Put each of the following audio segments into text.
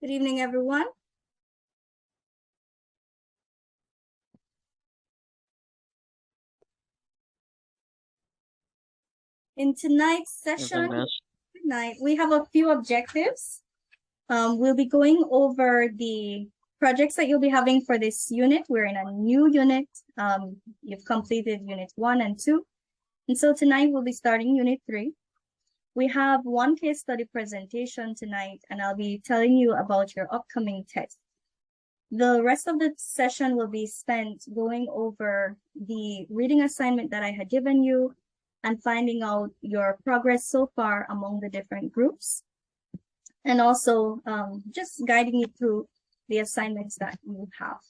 Good evening, everyone. In tonight's session, tonight, we have a few objectives. We'll be going over the projects that you'll be having for this unit. We're in a new unit. You've completed unit 1 and 2. And so tonight we'll be starting unit 3. We have one case study presentation tonight, and I'll be telling you about your upcoming test. The rest of the session will be spent going over the reading assignment that I had given you and finding out your progress so far among the different groups. And also just guiding you through the assignments that you have.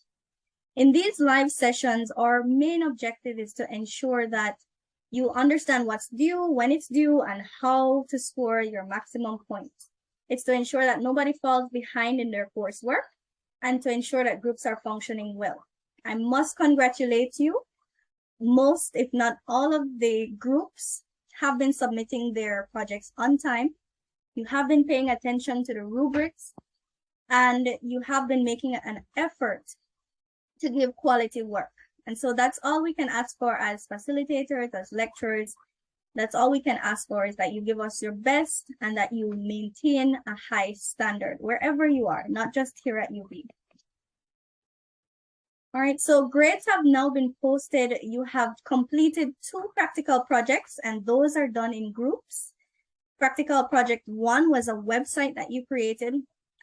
In these live sessions, our main objective is to ensure that you understand what's due, when it's due, and how to score your maximum points. It's to ensure that nobody falls behind in their coursework and to ensure that groups are functioning well. I must congratulate you. Most, if not all of the groups have been submitting their projects on time. You have been paying attention to the rubrics, and you have been making an effort to give quality work. And so that's all we can ask for as facilitators, as lecturers. That's all we can ask for, is that you give us your best and that you maintain a high standard wherever you are, not just here at UB. All right, so grades have now been posted. You have completed 2 practical projects, and those are done in groups. Practical project 1 was a website that you created.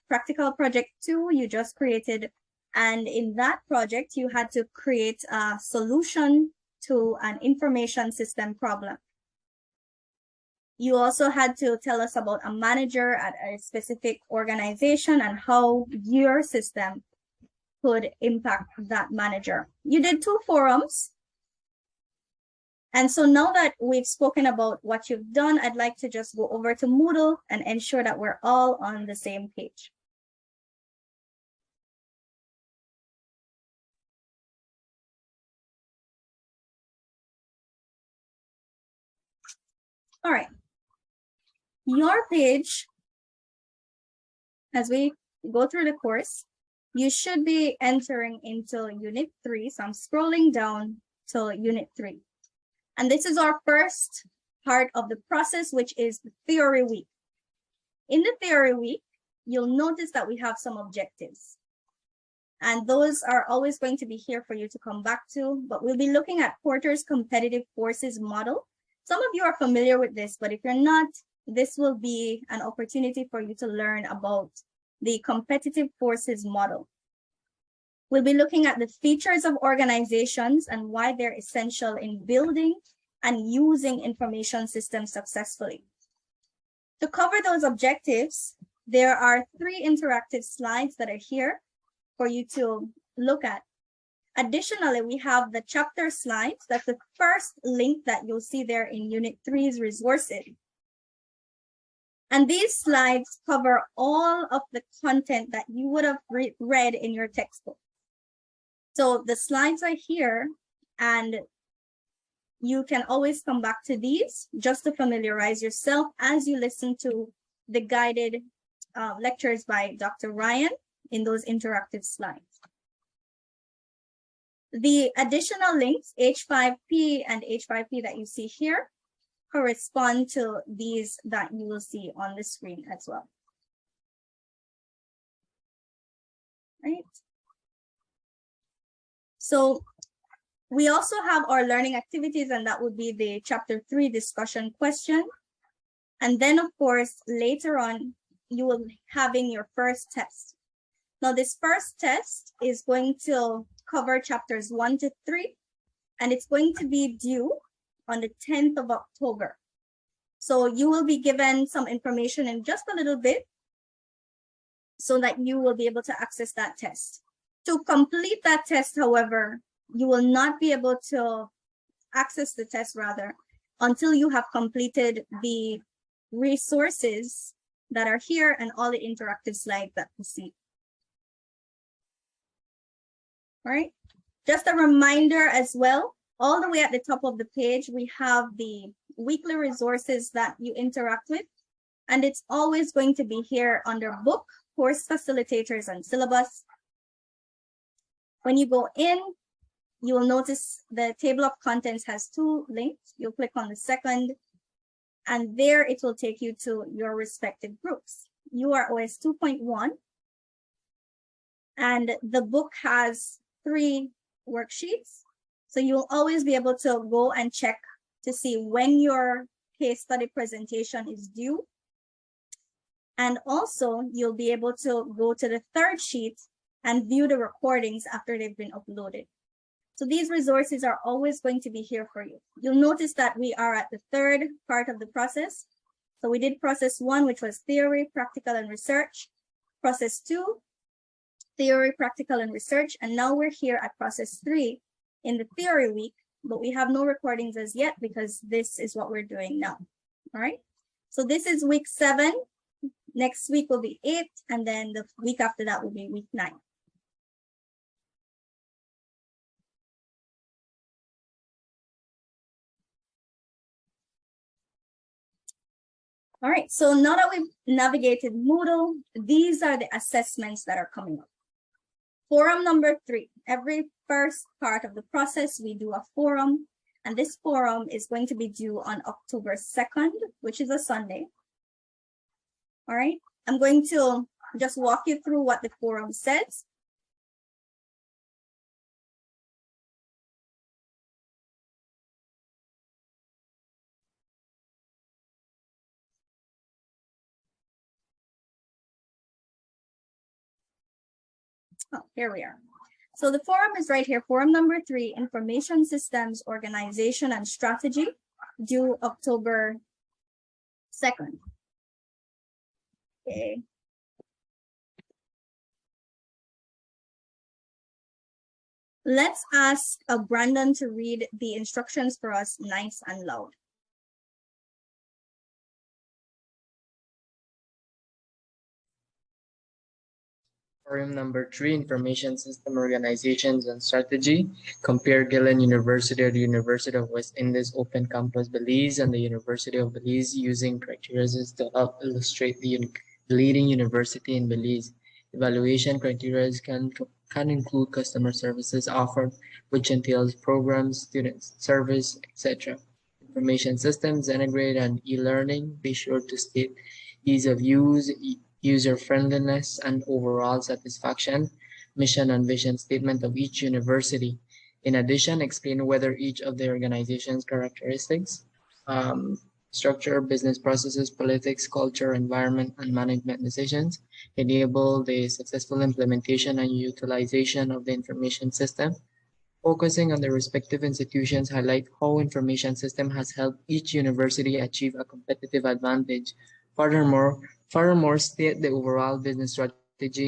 Practical project 2 you just created. And in that project, you had to create a solution to an information system problem. You also had to tell us about a manager at a specific organization and how your system could impact that manager. You did 2 forums. And so now that we've spoken about what you've done, I'd like to just go over to Moodle and ensure that we're all on the same page. All right. Your page, as we go through the course, you should be entering into unit 3. So I'm scrolling down to unit 3. And this is our first part of the process, which is the theory week. In the theory week, you'll notice that we have some objectives. And those are always going to be here for you to come back to, but we'll be looking at Porter's competitive forces model. Some of you are familiar with this, but if you're not, this will be an opportunity for you to learn about the competitive forces model. We'll be looking at the features of organizations and why they're essential in building and using information systems successfully. To cover those objectives, there are 3 interactive slides that are here for you to look at. Additionally, we have the chapter slides. That's the first link that you'll see there in Unit 3's resources. And these slides cover all of the content that you would have read in your textbook. So the slides are here, and you can always come back to these just to familiarize yourself as you listen to the guided lectures by Dr. Ryan in those interactive slides. The additional links, H5P and H5P that you see here, correspond to these that you will see on the screen as well. Right? So we also have our learning activities, and that would be the chapter 3 discussion question. And then, of course, later on, you will be having your first test. Now, this first test is going to cover chapters 1 to 3, and it's going to be due on the 10th of October. So you will be given some information in just a little bit so that you will be able to access that test. To complete that test, however, you will not be able to access the test until you have completed the resources that are here and all the interactive slides that you see. All right, just a reminder as well, all the way at the top of the page, we have the weekly resources that you interact with, and it's always going to be here under book course facilitators and syllabus. When you go in, you will notice the table of contents has two links. You'll click on the second, and there it will take you to your respective groups. You are OS2.1, and the book has 3 worksheets. So you'll always be able to go and check to see when your case study presentation is due. And also, you'll be able to go to the 3rd sheet and view the recordings after they've been uploaded. So these resources are always going to be here for you. You'll notice that we are at the 3rd part of the process. So we did process 1, which was theory, practical, and research. Process 2, theory, practical, and research. And now we're here at process 3 in the theory week, but we have no recordings as yet because this is what we're doing now. All right. So this is week 7. Next week will be 8, and then the week after that will be week 9. All right, so now that we've navigated Moodle, these are the assessments that are coming up. Forum number 3, every first part of the process, we do a forum, and this forum is going to be due on October 2nd, which is a Sunday. All right, I'm going to just walk you through what the forum says. Oh, here we are. So the forum is right here. Forum number 3, Information Systems, Organization, and Strategy, due October 2nd. Okay. Let's ask Brandon to read the instructions for us nice and loud. Forum number 3, Information System Organizations and Strategy. Compare Gillen University or the University of West Indies Open Campus Belize and the University of Belize using criteria to help illustrate the leading university in Belize. Evaluation criteria can include customer services offered, which entails programs, students, service, etc. Information systems, integrate, and e-learning. Be sure to state ease of use, user-friendliness, and overall satisfaction, mission and vision statement of each university. In addition, explain whether each of the organization's characteristics, structure, business processes, politics, culture, environment, and management decisions enable the successful implementation and utilization of the information system. Focusing on the respective institutions, highlight how information system has helped each university achieve a competitive advantage. Furthermore, state the overall business strategy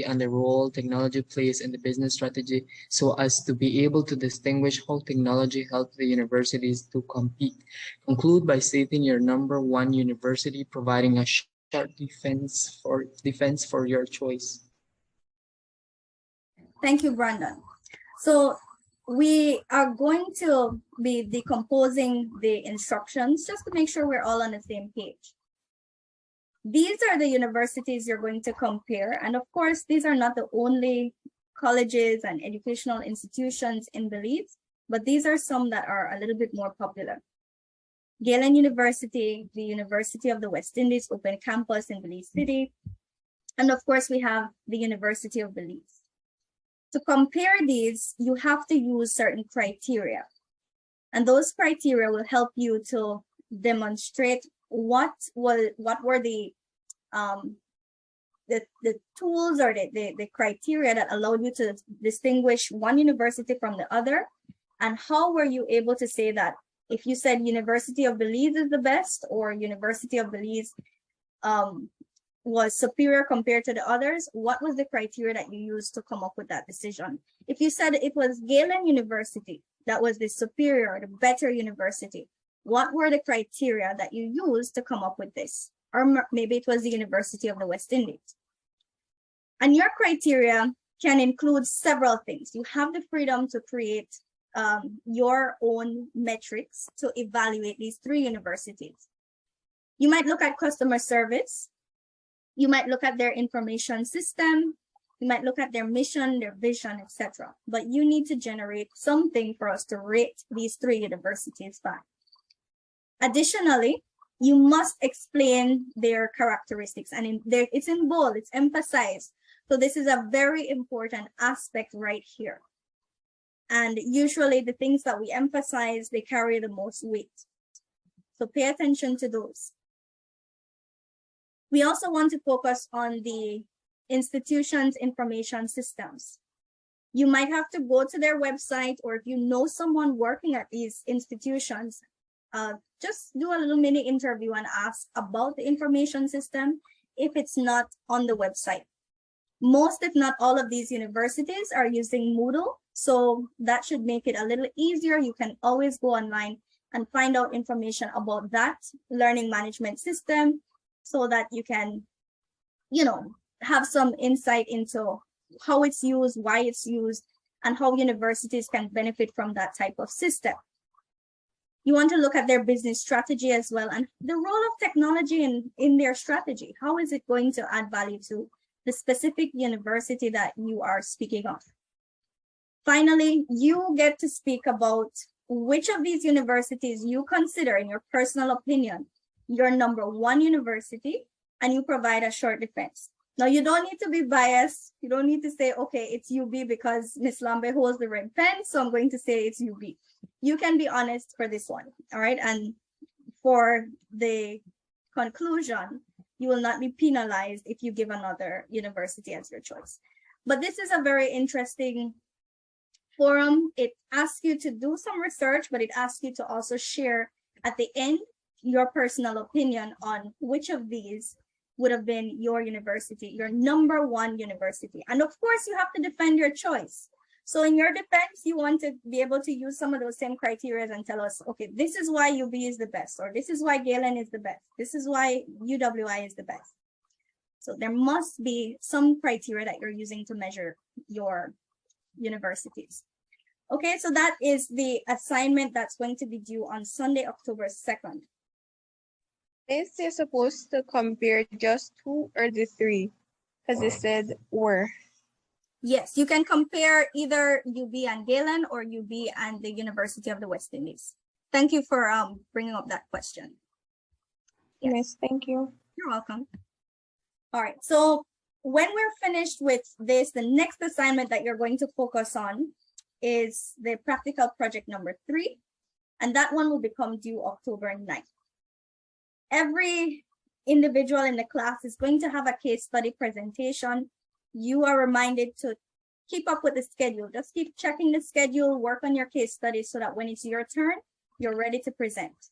and the role technology plays in the business strategy so as to be able to distinguish how technology helps the universities to compete. Conclude by stating your number 1 university, providing a sharp defense for your choice. Thank you, Brandon. So we are going to be decomposing the instructions just to make sure we're all on the same page. These are the universities you're going to compare. And of course, these are not the only colleges and educational institutions in Belize, but these are some that are a little bit more popular. Galen University, the University of the West Indies Open Campus in Belize City. And of course, we have the University of Belize. To compare these, you have to use certain criteria. And those criteria will help you to demonstrate what were the tools or the criteria that allowed you to distinguish one university from the other, and how were you able to say that if you said University of Belize is the best or University of Belize was superior compared to the others, what was the criteria that you used to come up with that decision? If you said it was Galen University that was the superior, the better university, what were the criteria that you used to come up with this? Or maybe it was the University of the West Indies. And your criteria can include several things. You have the freedom to create your own metrics to evaluate these 3 universities. You might look at customer service. You might look at their information system, you might look at their mission, their vision, etc. But you need to generate something for us to rate these 3 universities by. Additionally, you must explain their characteristics, and it's in bold, it's emphasized. So this is a very important aspect right here. And usually the things that we emphasize, they carry the most weight. So pay attention to those. We also want to focus on the institution's information systems. You might have to go to their website, or if you know someone working at these institutions, just do a little mini interview and ask about the information system if it's not on the website. Most, if not all, of these universities are using Moodle, so that should make it a little easier. You can always go online and find out information about that learning management system so that you can, have some insight into how it's used, why it's used, and how universities can benefit from that type of system. You want to look at their business strategy as well, and the role of technology in their strategy. How is it going to add value to the specific university that you are speaking of? Finally, you get to speak about which of these universities you consider, in your personal opinion, your #1 university, and you provide a short defense. Now, you don't need to be biased. You don't need to say, okay, it's UB because Ms. Lambe holds the red pen, so I'm going to say it's UB. You can be honest for this one, all right? And for the conclusion, you will not be penalized if you give another university as your choice. But this is a very interesting forum. It asks you to do some research, but it asks you to also share at the end your personal opinion on which of these would have been your university, your #1 university. And of course, you have to defend your choice. So in your defense, you want to be able to use some of those same criteria and tell us, okay, this is why UB is the best, or this is why Galen is the best. This is why UWI is the best. So there must be some criteria that you're using to measure your universities. Okay, so that is the assignment that's going to be due on Sunday, October 2nd. Is they supposed to compare just 2 or the 3? Because it said were. Yes, you can compare either UB and Galen or UB and the University of the West Indies. Thank you for bringing up that question. Yes, thank you. You're welcome. All right, so when we're finished with this, the next assignment that you're going to focus on is the practical project #3, and that one will become due October 9th. Every individual in the class is going to have a case study presentation. You are reminded to keep up with the schedule. Just keep checking the schedule, work on your case study so that when it's your turn, you're ready to present.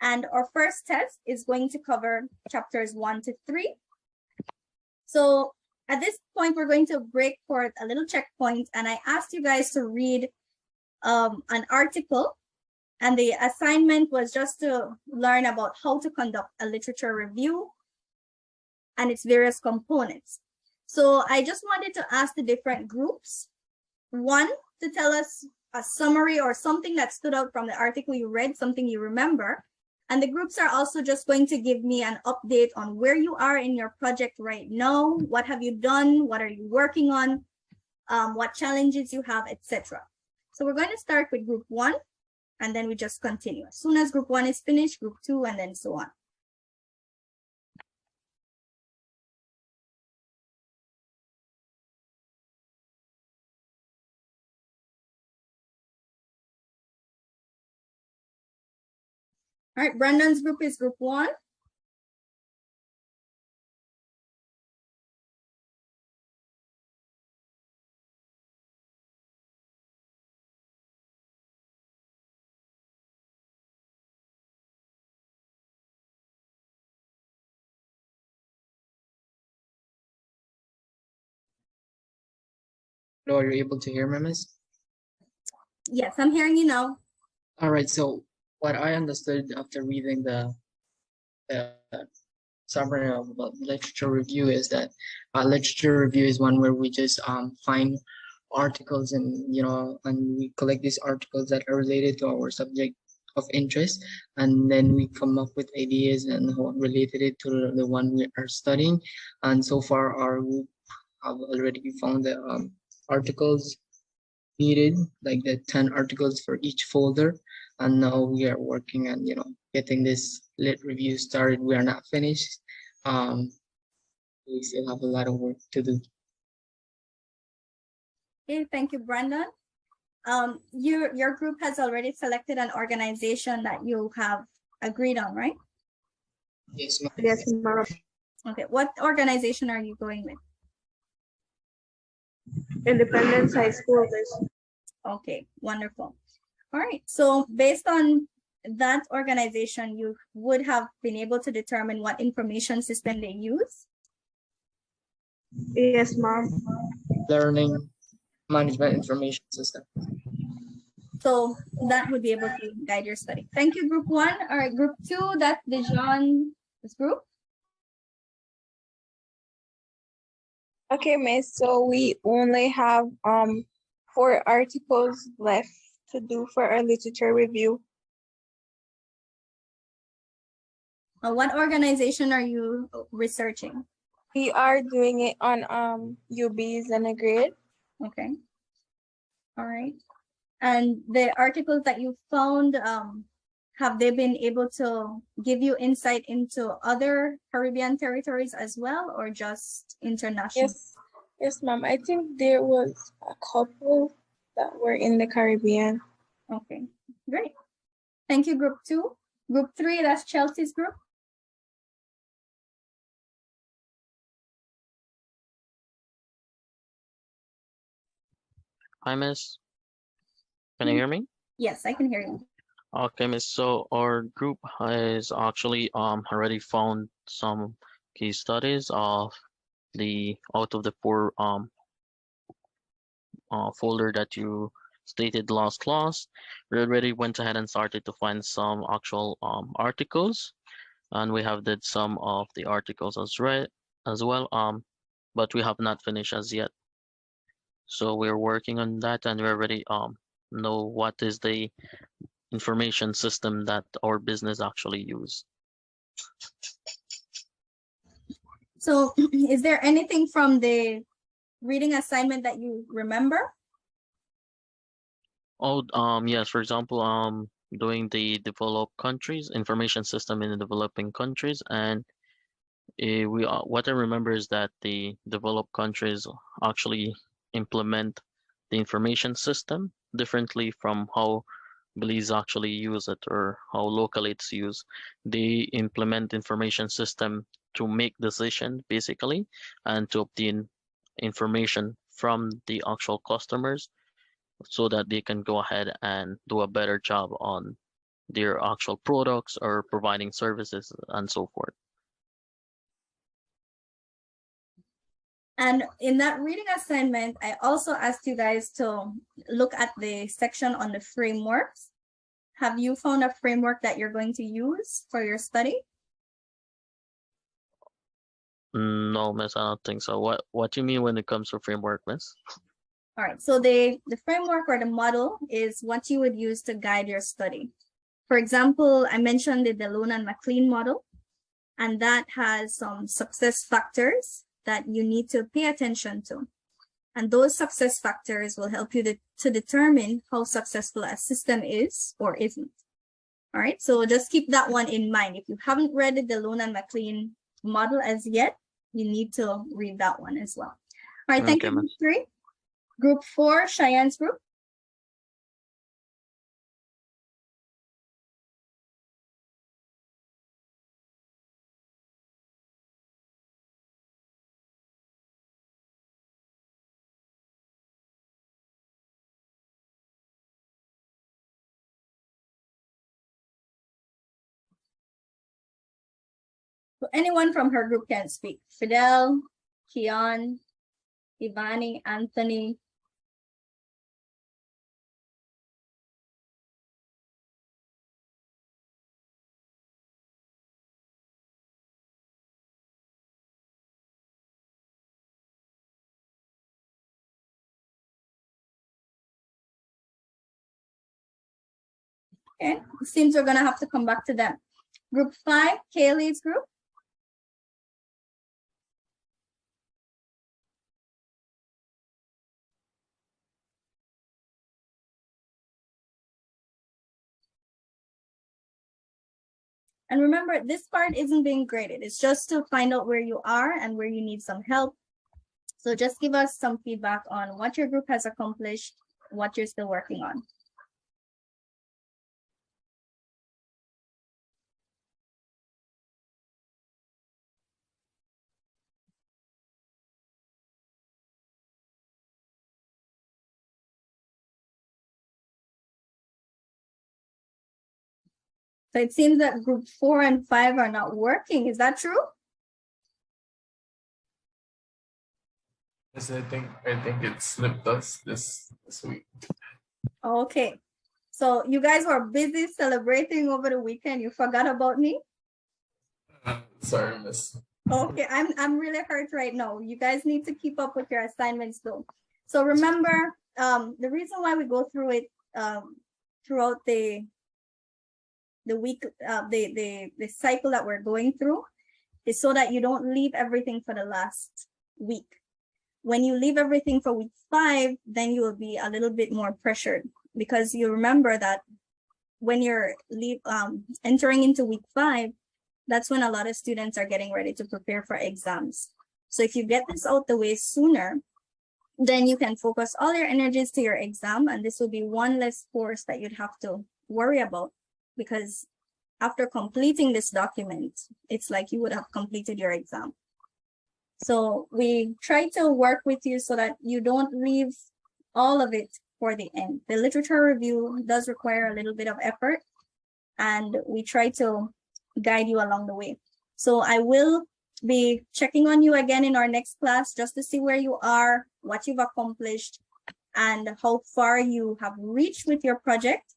And our first test is going to cover chapters 1 to 3. So at this point, we're going to break for a little checkpoint, and I asked you guys to read an article, and the assignment was just to learn about how to conduct a literature review and its various components. So I just wanted to ask the different groups, one, to tell us a summary or something that stood out from the article you read, something you remember. And the groups are also just going to give me an update on where you are in your project right now. What have you done? What are you working on? What challenges you have, etc. So we're going to start with group 1, and then we just continue. As soon as group 1 is finished, group 2, and then so on. All right, Brandon's group is group 1. Hello, are you able to hear me, Miss? Yes, I'm hearing you now. All right, so what I understood after reading the summary of literature review is that literature review is one where we just find articles and and we collect these articles that are related to our subject of interest, and then we come up with ideas and how related it to the one we are studying. And so far, our group have already found the articles needed, like the 10 articles for each folder. And now we are working on, getting this lit review started. We are not finished. We still have a lot of work to do. Okay, thank you, Brandon. Your group has already selected an organization that you have agreed on, right? Yes, ma'am. Yes, ma'am. Okay, what organization are you going with? Independence High School. Okay, wonderful. All right, so based on that organization, you would have been able to determine what information system they use? Yes, ma'am. Learning management information system. So that would be able to guide your study. Thank you, group 1. All right, group 2, that's Dijon's group. Okay, Miss. So we only have 4 articles left to do for our literature review. What organization are you researching? We are doing it on UBs and a grade. Okay. All right. And the articles that you found, have they been able to give you insight into other Caribbean territories as well, or just international? Yes, ma'am. I think there was a couple that were in the Caribbean. Okay, great. Thank you, group 2. Group 3, that's Chelsea's group. Hi, Miss. Can you hear me? Yes, I can hear you. Okay, Miss. So our group has actually already found some case studies of the out of the 4 folder that you stated last class. We already went ahead and started to find some actual articles, and we have did some of the articles as well. But we have not finished as yet. So we're working on that, and we already know what is the information system that our business actually use. So is there anything from the reading assignment that you remember? Oh, yes, for example, doing the developed countries, information system in the developing countries, and what I remember is that the developed countries actually implement the information system differently from how Belize actually use it or how locally it's used. They implement information system to make decision basically and to obtain information from the actual customers so that they can go ahead and do a better job on their actual products or providing services and so forth. And in that reading assignment, I also asked you guys to look at the section on the frameworks. Have you found a framework that you're going to use for your study? No, Miss, I don't think so. What do you mean when it comes to framework, Miss? All right, so the framework or the model is what you would use to guide your study. For example, I mentioned the DeLune and McLean model, and that has some success factors that you need to pay attention to. And those success factors will help you to determine how successful a system is or isn't. All right, so just keep that one in mind. If you haven't read the DeLune and McLean model as yet, you need to read that one as well. All right, thank you, Group 3. Group 4, Cheyenne's group. So anyone from her group can speak. Fidel, Kian, Ivani, Anthony. Okay, it seems we're gonna have to come back to them. Group 5, Kaylee's group. And remember, this part isn't being graded. It's just to find out where you are and where you need some help. So just give us some feedback on what your group has accomplished, what you're still working on. So it seems that group 4 and 5 are not working. Is that true? Yes, I think it slipped us this week. Okay. So you guys were busy celebrating over the weekend. You forgot about me? Sorry, miss. Okay, I'm really hurt right now. You guys need to keep up with your assignments though. So remember, the reason why we go through it throughout the week, the cycle that we're going through is so that you don't leave everything for the last week. When you leave everything for week 5, then you will be a little bit more pressured, because you remember that when you're entering into week 5, that's when a lot of students are getting ready to prepare for exams. So if you get this out the way sooner, then you can focus all your energies to your exam, and this will be one less course that you'd have to worry about, because after completing this document, it's like you would have completed your exam. So we try to work with you so that you don't leave all of it for the end. The literature review does require a little bit of effort, and we try to guide you along the way. So I will be checking on you again in our next class just to see where you are, what you've accomplished, and how far you have reached with your project.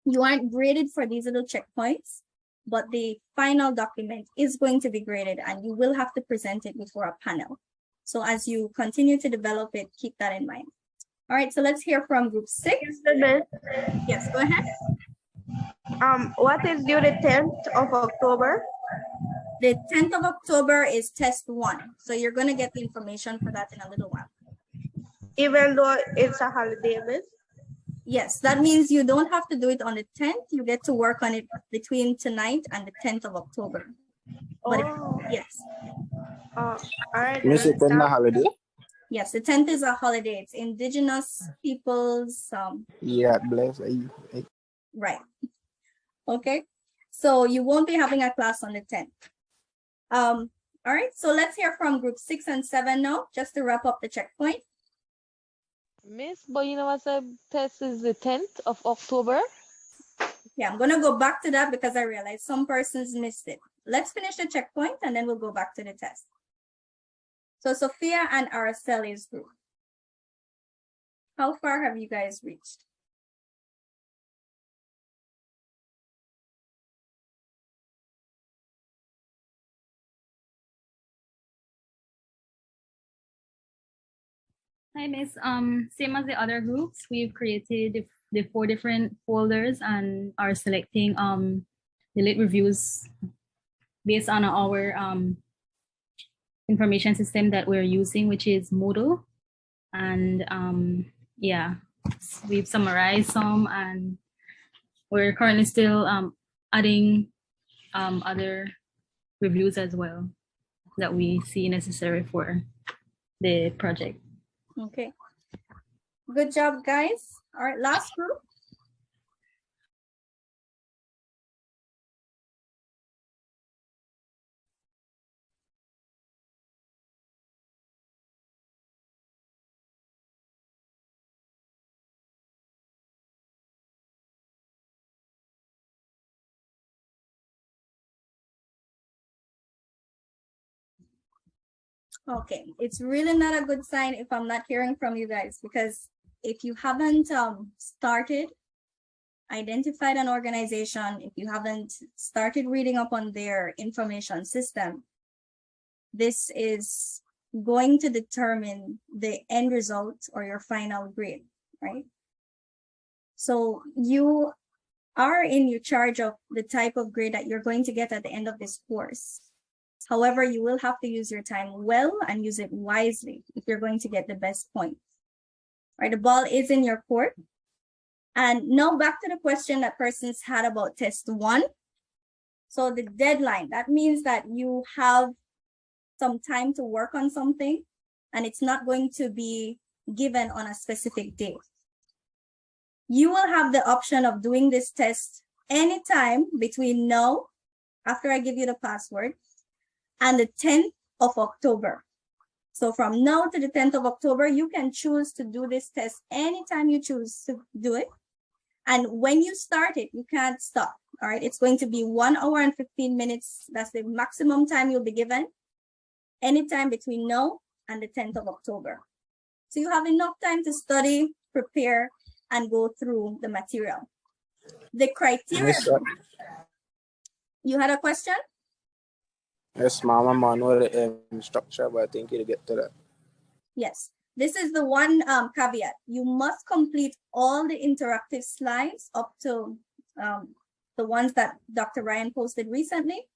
You aren't graded for these little checkpoints, but the final document is going to be graded, and you will have to present it before a panel. So as you continue to develop it, keep that in mind. All right, so let's hear from group 6. Yes, go ahead. What is due the 10th of October? The 10th of October is test 1. So you're going to get the information for that in a little while. Even though it's a holiday, miss? Yes, that means you don't have to do it on the 10th. You get to work on it between tonight and the 10th of October. But yes. All right. Miss it in the holiday? Yes, the 10th is a holiday. It's Indigenous peoples. Yeah, bless. Right. Okay. So you won't be having a class on the 10th. All right. So let's hear from group 6 and 7 now, just to wrap up the checkpoint. Miss, but you know what, the test is the 10th of October. Yeah, I'm going to go back to that because I realized some persons missed it. Let's finish the checkpoint and then we'll go back to the test. So Sophia and Araceli's group. How far have you guys reached? Hi, Miss. Same as the other groups, we've created the 4 different folders and are selecting the lit reviews based on our information system that we're using, which is Moodle. And yeah, we've summarized some, and we're currently still adding other reviews as well that we see necessary for the project. Okay. Good job, guys. All right, last group. Okay, it's really not a good sign if I'm not hearing from you guys, because if you haven't identified an organization, if you haven't started reading up on their information system, this is going to determine the end result or your final grade, right? So you are in charge of the type of grade that you're going to get at the end of this course. However, you will have to use your time well and use it wisely if you're going to get the best points. Right, the ball is in your court. And now back to the question that persons had about test 1. So the deadline, that means that you have some time to work on something and it's not going to be given on a specific date. You will have the option of doing this test anytime between now, after I give you the password, and the 10th of October. So from now to the 10th of October, you can choose to do this test anytime you choose to do it. And when you start it, you can't stop. All right, it's going to be 1 hour and 15 minutes. That's the maximum time you'll be given, anytime between now and the 10th of October. So you have enough time to study, prepare, and go through the material. The criteria. You had a question? Yes, ma'am. I'm on the structure, but I think you'll get to that. Yes. This is the one caveat. You must complete all the interactive slides up to the ones that Dr. Ryan posted recently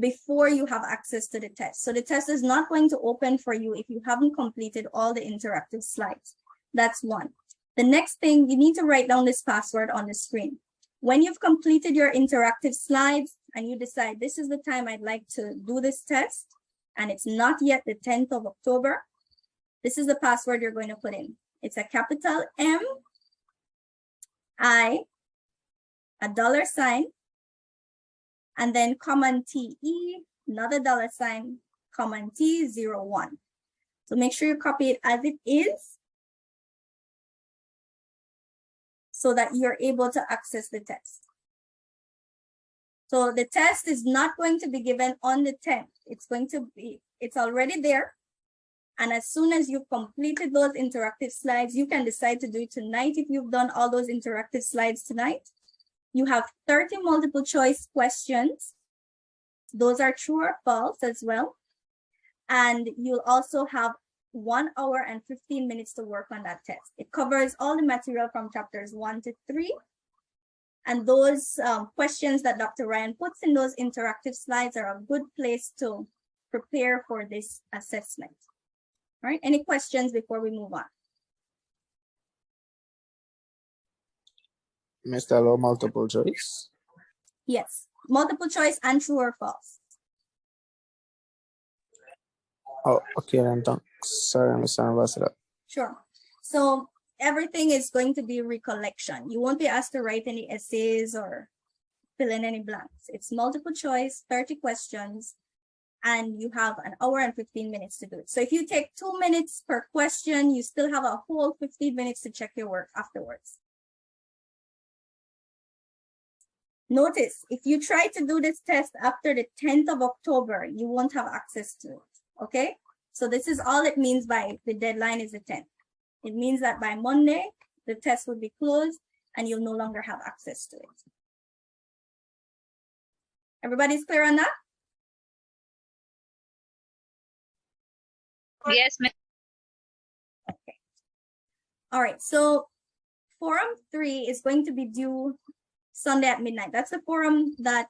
before you have access to the test. So the test is not going to open for you if you haven't completed all the interactive slides. That's one. The next thing, you need to write down this password on the screen. When you've completed your interactive slides and you decide this is the time I'd like to do this test, and it's not yet the 10th of October, this is the password you're going to put in. It's a capital M, I, a $, and then common TE, another $, common T01. So make sure you copy it as it is so that you're able to access the test. So the test is not going to be given on the 10th. It's already there. And as soon as you've completed those interactive slides, you can decide to do it tonight. If you've done all those interactive slides tonight, you have 30 multiple choice questions. Those are true or false as well. And you'll also have 1 hour and 15 minutes to work on that test. It covers all the material from chapters 1 to 3. And those questions that Dr. Ryan puts in those interactive slides are a good place to prepare for this assessment. All right, any questions before we move on? Mr. Low, multiple choice. Yes, multiple choice and true or false. Oh, okay, then thanks. Sorry, Mr. Ambassador. Sure. So everything is going to be recollection. You won't be asked to write any essays or fill in any blanks. It's multiple choice, 30 questions, and you have 1 hour and 15 minutes to do it. So if you take 2 minutes per question, you still have a whole 15 minutes to check your work afterwards. Notice, if you try to do this test after the 10th of October, you won't have access to it, okay? So this is all it means by the deadline is the 10th. It means that by Monday, the test will be closed and you'll no longer have access to it. Everybody's clear on that? Yes, ma'am. Okay. All right, so forum 3 is going to be due Sunday at midnight. That's the forum that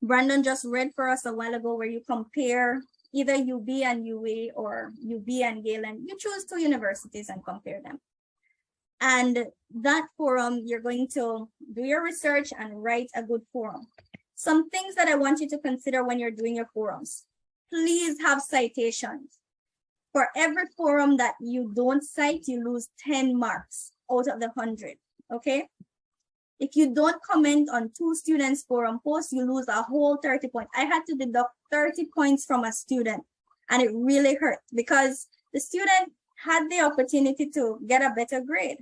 Brandon just read for us a while ago, where you compare either UB and UA or UB and Galen. You choose 2 universities and compare them. And that forum, you're going to do your research and write a good forum. Some things that I want you to consider when you're doing your forums. Please have citations. For every forum that you don't cite, you lose 10 marks out of the 100, okay? If you don't comment on 2 students' forum posts, you lose a whole 30 points. I had to deduct 30 points from a student, and it really hurt because the student had the opportunity to get a better grade.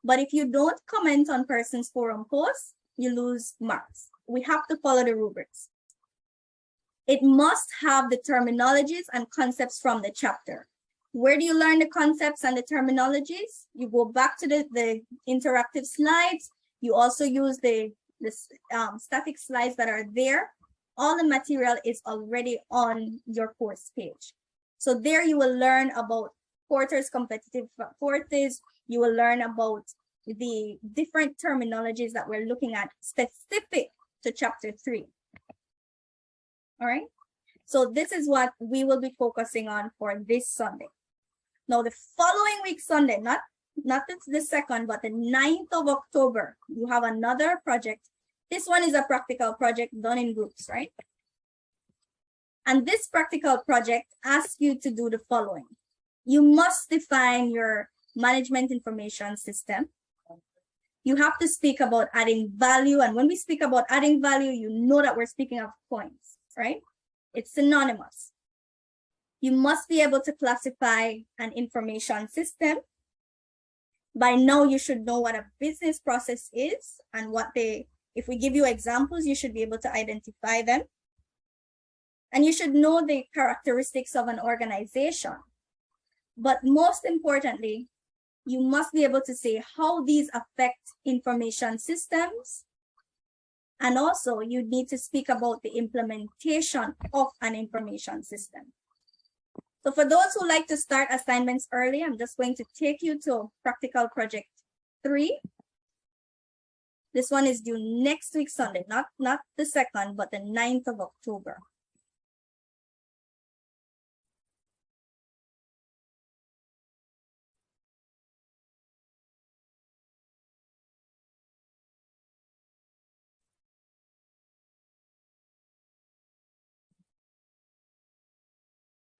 But if you don't comment on person's forum posts, you lose marks. We have to follow the rubrics. It must have the terminologies and concepts from the chapter. Where do you learn the concepts and the terminologies? You go back to the interactive slides. You also use the static slides that are there. All the material is already on your course page. So there you will learn about Porter's competitive fortes. You will learn about the different terminologies that we're looking at specific to chapter 3. All right. So this is what we will be focusing on for this Sunday. Now, the following week Sunday, not the 2nd, but the 9th of October, you have another project. This one is a practical project done in groups, right? And this practical project asks you to do the following. You must define your management information system. You have to speak about adding value. And when we speak about adding value, you know that we're speaking of points, right? It's synonymous. You must be able to classify an information system. By now, you should know what a business process is and what if we give you examples, you should be able to identify them. And you should know the characteristics of an organization. But most importantly, you must be able to say how these affect information systems. And also, you need to speak about the implementation of an information system. So for those who like to start assignments early, I'm just going to take you to practical project 3. This one is due next week, Sunday, not the 2nd, but the 9th of October.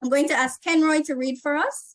I'm going to ask Kenroy to read for us.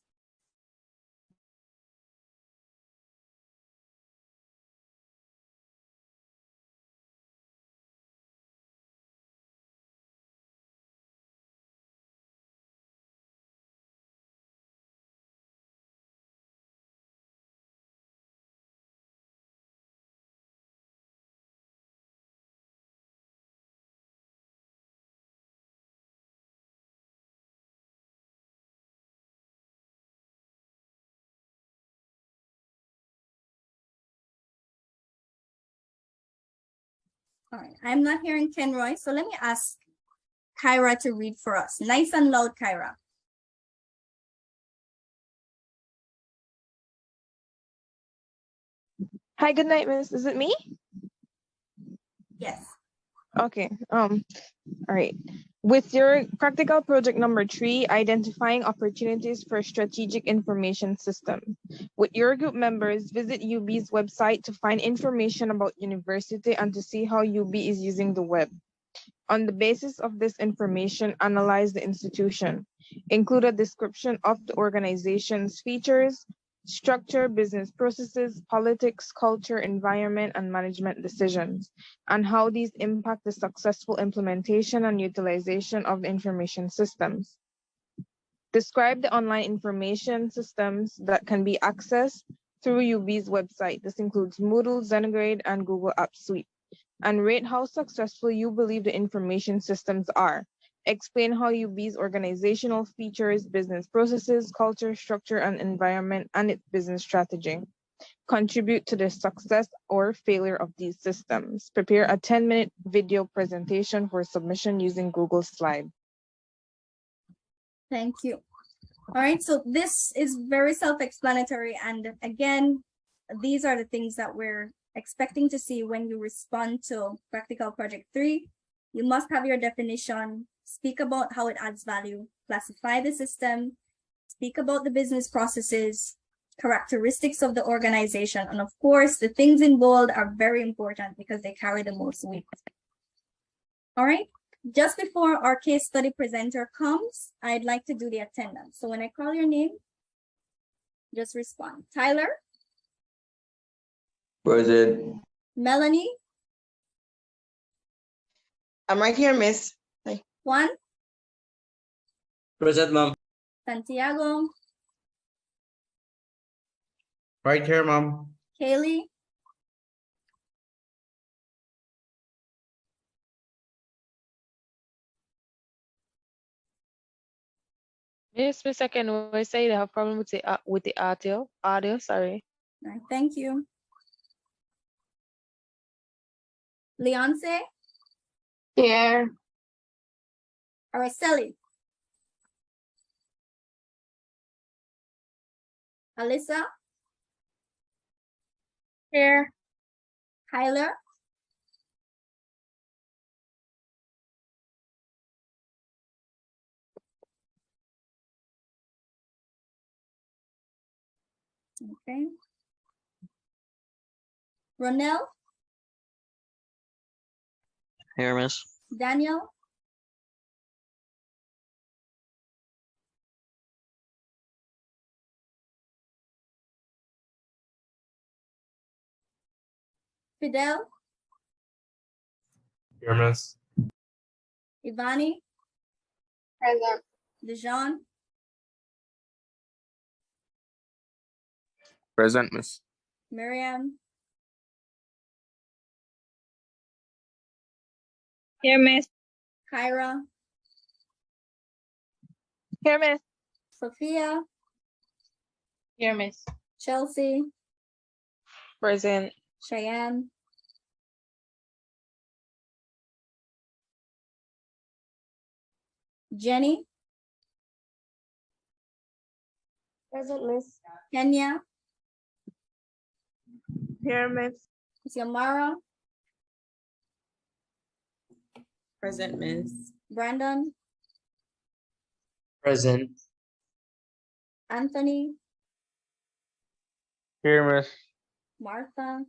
All right, I'm not hearing Kenroy, so let me ask Kyra to read for us. Nice and loud, Kyra. Hi, good night, Miss. Is it me? Yes. Okay. All right. With your practical project number 3, identifying opportunities for strategic information system. With your group members, visit UB's website to find information about university and to see how UB is using the web. On the basis of this information, analyze the institution. Include a description of the organization's features, structure, business processes, politics, culture, environment, and management decisions, and how these impact the successful implementation and utilization of the information systems. Describe the online information systems that can be accessed through UB's website. This includes Moodle, Zengrade, and Google Apps Suite. And rate how successful you believe the information systems are. Explain how UB's organizational features, business processes, culture, structure, and environment, and its business strategy contribute to the success or failure of these systems. Prepare a 10-minute video presentation for submission using Google Slide. Thank you. All right, so this is very self-explanatory. And again, these are the things that we're expecting to see when you respond to practical project 3. You must have your definition, speak about how it adds value, classify the system, speak about the business processes, characteristics of the organization, and of course, the things in bold are very important because they carry the most weight. All right, just before our case study presenter comes, I'd like to do the attendance. So when I call your name, just respond. Tyler? Present. Melanie? I'm right here, Miss. Hi. Juan? Present, Mom. Santiago? Right here, Mom. Kaylee? Miss, I can always say they have problem with the audio, sorry. All right, thank you. Leonce? Here. Araceli? Alyssa? Here. Kyler. Okay. Ronell. Here, Miss. Daniel. Fidel. Here, miss. Ivani. Present. Dejan. Present, miss. Miriam. Here, Miss. Kyra. Here, Miss. Sophia. Here, Miss. Chelsea. Present. Cheyenne. Jenny. Present, miss. Kenya. Here, Miss. Xiomara. Present, miss. Brandon. Present. Anthony. Here, miss. Martha.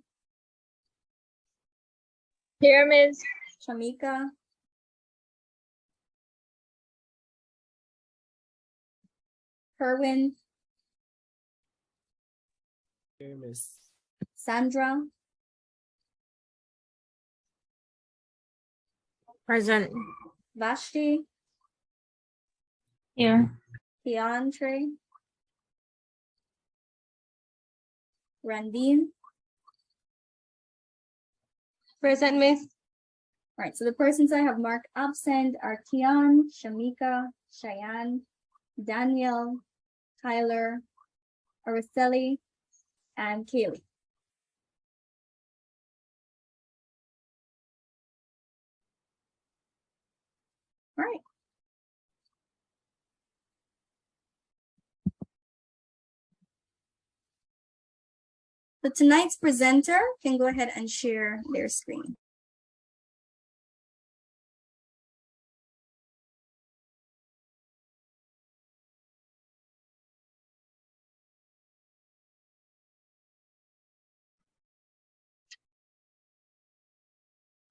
Here, Miss. Shamika. Kerwin. Here, miss. Sandra. Present. Vashti. Here. Keandre. Randine. Present, Miss. All right, so the persons I have marked absent are Kian, Shamika, Cheyenne, Daniel, Tyler, Araceli, and Kaylee. All right. So tonight's presenter can go ahead and share their screen.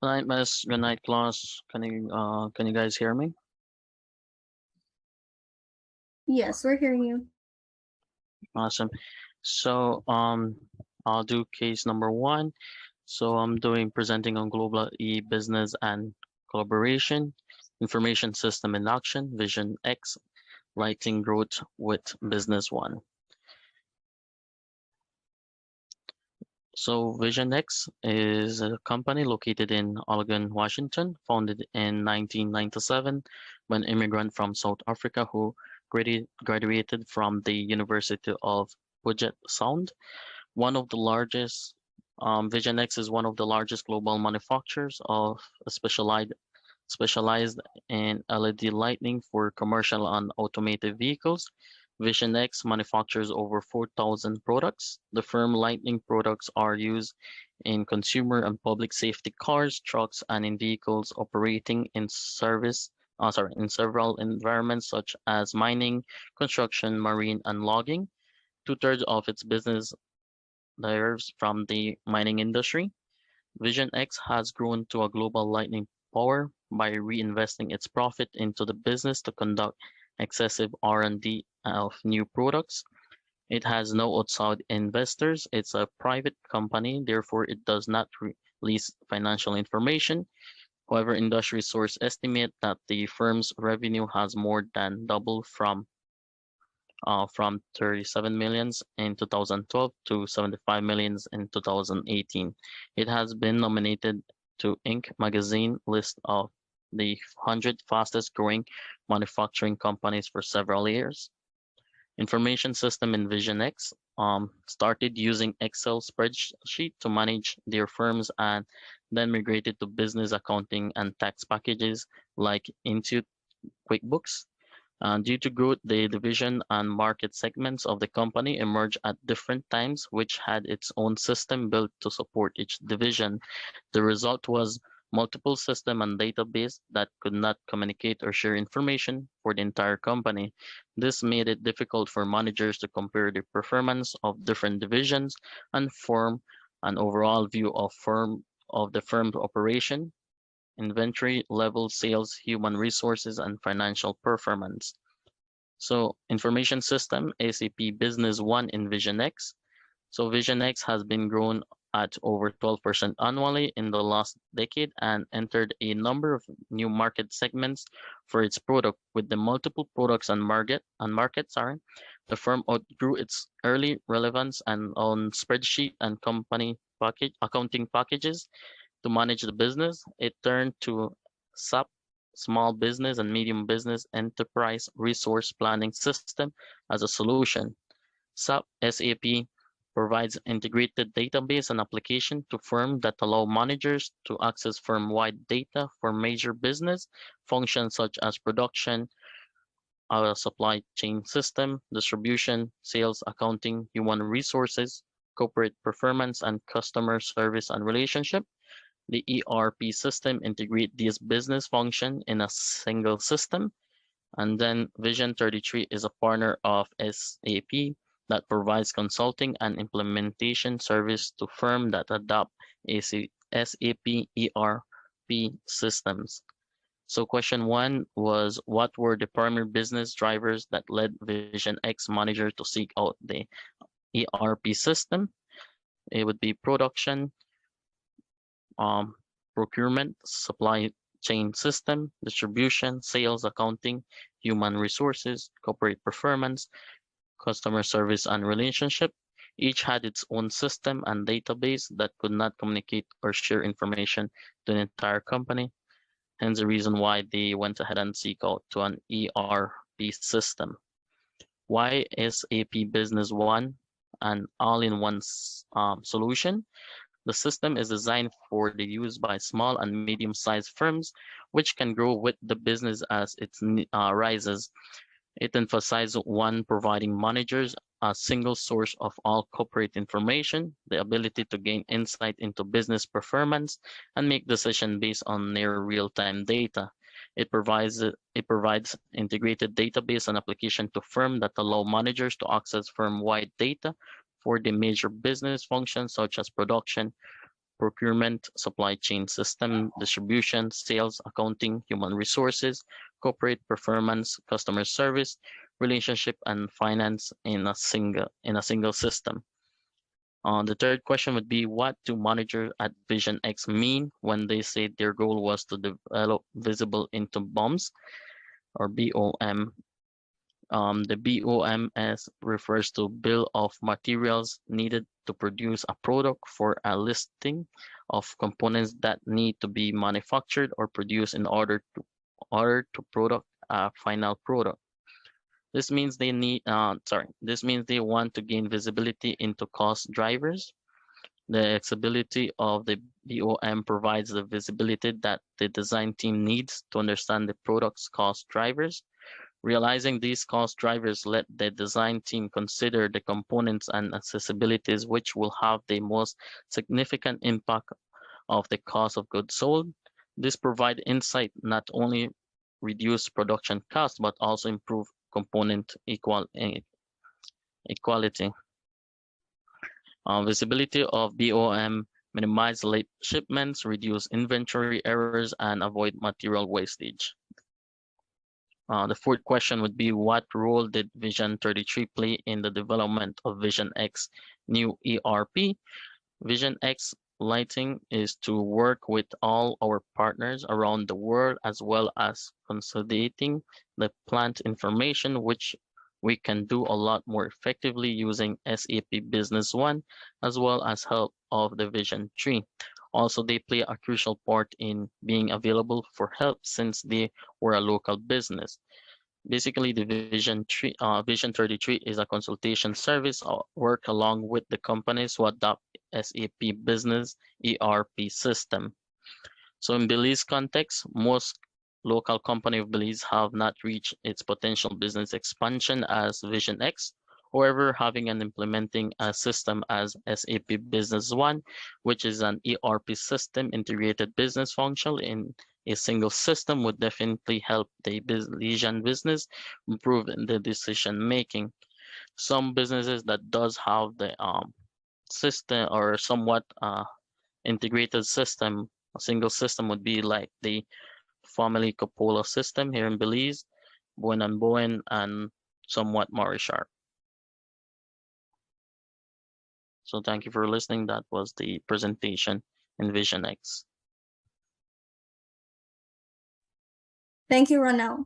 Good night, Miss. Good night, class. Can you guys hear me? Yes, we're hearing you. Awesome. So I'll do case number 1. So I'm doing presenting on global e-business and collaboration, information system in action, Vision X, lighting growth with Business One. So Vision X is a company located in Oregon, Washington, founded in 1997 by an immigrant from South Africa who graduated from the University of Puget Sound. One of the largest, Vision X is one of the largest global manufacturers of specialized in LED lighting for commercial and automotive vehicles. Vision X manufactures over 4,000 products. The firm lighting products are used in consumer and public safety cars, trucks, and in vehicles operating in in several environments such as mining, construction, marine, and logging. 2/3 of its business derives from the mining industry. Vision X has grown to a global lightning power by reinvesting its profit into the business to conduct excessive R&D of new products. It has no outside investors. It's a private company, therefore it does not release financial information. However, industry sources estimate that the firm's revenue has more than doubled from 37 millions in 2012 to 75 millions in 2018. It has been nominated to Inc. magazine list of the 100 fastest growing manufacturing companies for several years. Information system in Vision X started using Excel spreadsheet to manage their firms and then migrated to business accounting and tax packages like Intuit QuickBooks. Due to growth, the division and market segments of the company emerged at different times, which had its own system built to support each division. The result was multiple system and database that could not communicate or share information for the entire company. This made it difficult for managers to compare the performance of different divisions and form an overall view of the firm's operation, inventory level, sales, human resources, and financial performance. So information system, SAP Business One in Vision X. So Vision X has been grown at over 12% annually in the last decade and entered a number of new market segments for its product. With the multiple products and markets, the firm outgrew its early relevance and on spreadsheet and company accounting packages to manage the business. It turned to SAP, Small Business and Medium Business Enterprise Resource Planning System, as a solution. SAP provides integrated database and application to firms that allow managers to access firm-wide data for major business functions such as production, supply chain system, distribution, sales, accounting, human resources, corporate performance, and customer service and relationship. The ERP system integrates these business functions in a single system. And then Vision 33 is a partner of SAP that provides consulting and implementation service to firms that adopt SAP ERP systems. So question 1 was, what were the primary business drivers that led Vision X manager to seek out the ERP system? It would be production, procurement, supply chain system, distribution, sales, accounting, human resources, corporate performance, customer service and relationship. Each had its own system and database that could not communicate or share information to the entire company. Hence the reason why they went ahead and seek out to an ERP system. Why is SAP Business One an all-in-one solution? The system is designed for the use by small and medium-sized firms, which can grow with the business as it rises. It emphasizes one, providing managers a single source of all corporate information, the ability to gain insight into business performance, and make decisions based on near real-time data. It provides integrated database and application to firms that allow managers to access firm-wide data for the major business functions such as production, procurement, supply chain system, distribution, sales, accounting, human resources, corporate performance, customer service, relationship, and finance in a single system. The third question would be, what do managers at Vision X mean when they say their goal was to develop visible into BOMs or BOM? The BOMS refers to bill of materials needed to produce a product for a listing of components that need to be manufactured or produced in order to produce a final product. This means they want to gain visibility into cost drivers. The accessibility of the BOM provides the visibility that the design team needs to understand the product's cost drivers. Realizing these cost drivers let the design team consider the components and accessibilities which will have the most significant impact of the cost of goods sold. This provides insight not only reduce production costs, but also improve component equality. Visibility of BOM minimize late shipments, reduce inventory errors, and avoid material wastage. The fourth question would be, what role did Vision 33 play in the development of Vision X new ERP? Vision X Lighting is to work with all our partners around the world, as well as consolidating the plant information, which we can do a lot more effectively using SAP Business One, as well as help of the Vision 3. Also, they play a crucial part in being available for help since they were a local business. Basically, the Vision 33 is a consultation service work along with the companies who adopt SAP Business ERP system. So in Belize context, most local company of Belize have not reached its potential business expansion as Vision X. However, having and implementing a system as SAP Business One, which is an ERP system, integrated business function in a single system, would definitely help the Belizean business improve in the decision making. Some businesses that does have the system or somewhat integrated system, a single system would be like the family Coppola system here in Belize, Bowen and Bowen, and somewhat Mauritius. So thank you for listening. That was the presentation in Vision X. Thank you, Ronald.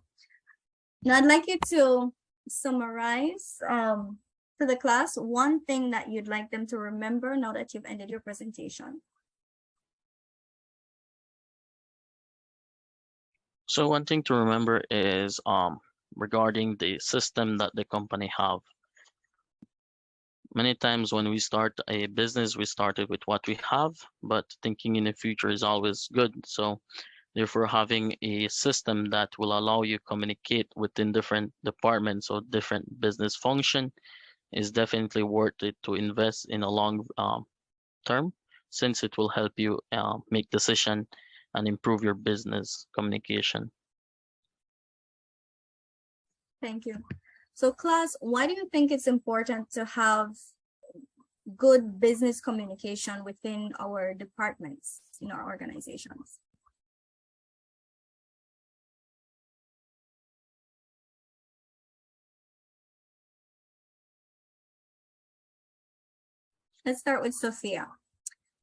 Now I'd like you to summarize to the class one thing that you'd like them to remember now that you've ended your presentation. So one thing to remember is regarding the system that the company have. Many times when we start a business, we started with what we have, but thinking in the future is always good. So therefore, having a system that will allow you communicate within different departments or different business function is definitely worth it to invest in a long term, since it will help you make decision and improve your business communication. Thank you. So class, why do you think it's important to have good business communication within our departments, in our organizations? Let's start with Sophia.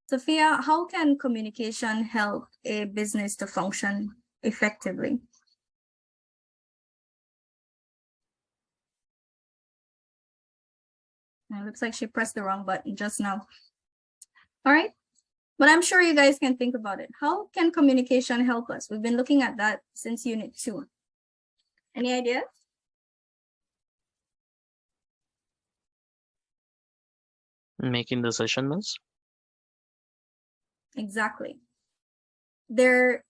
Sophia, how can communication help a business to function effectively? It looks like she pressed the wrong button just now. All right, but I'm sure you guys can think about it. How can communication help us? We've been looking at that since Unit 2. Any ideas? Making decisions. Exactly. Their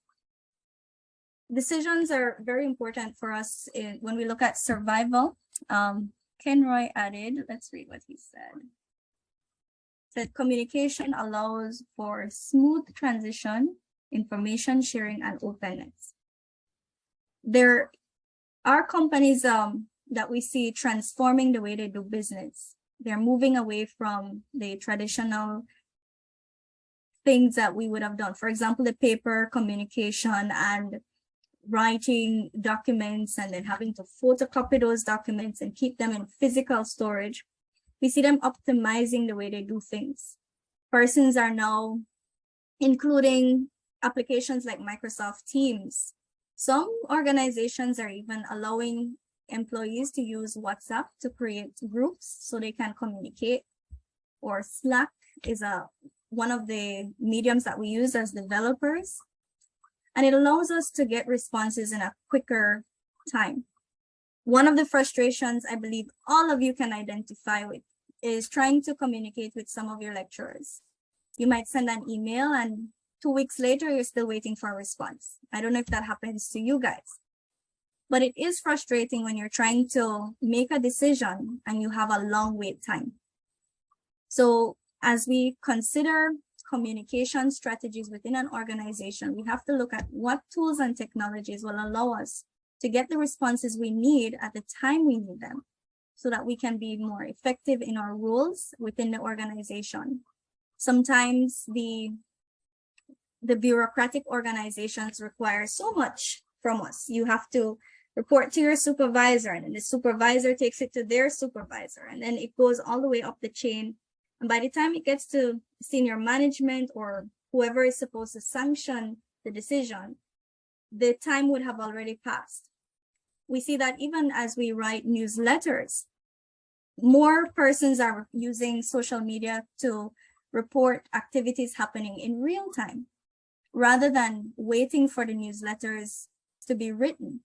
decisions are very important for us when we look at survival. Ken Roy added, let's read what he said. That communication allows for smooth transition, information sharing, and openness. There are companies that we see transforming the way they do business. They're moving away from the traditional things that we would have done. For example, the paper communication and writing documents and then having to photocopy those documents and keep them in physical storage. We see them optimizing the way they do things. Persons are now including applications like Microsoft Teams. Some organizations are even allowing employees to use WhatsApp to create groups so they can communicate, or Slack is one of the mediums that we use as developers. And it allows us to get responses in a quicker time. One of the frustrations I believe all of you can identify with is trying to communicate with some of your lecturers. You might send an email and 2 weeks later, you're still waiting for a response. I don't know if that happens to you guys, but it is frustrating when you're trying to make a decision and you have a long wait time. So as we consider communication strategies within an organization, we have to look at what tools and technologies will allow us to get the responses we need at the time we need them, so that we can be more effective in our roles within the organization. Sometimes the bureaucratic organizations require so much from us. You have to report to your supervisor, and then the supervisor takes it to their supervisor, and then it goes all the way up the chain. And by the time it gets to senior management or whoever is supposed to sanction the decision, the time would have already passed. We see that even as we write newsletters, more persons are using social media to report activities happening in real time, rather than waiting for the newsletters to be written.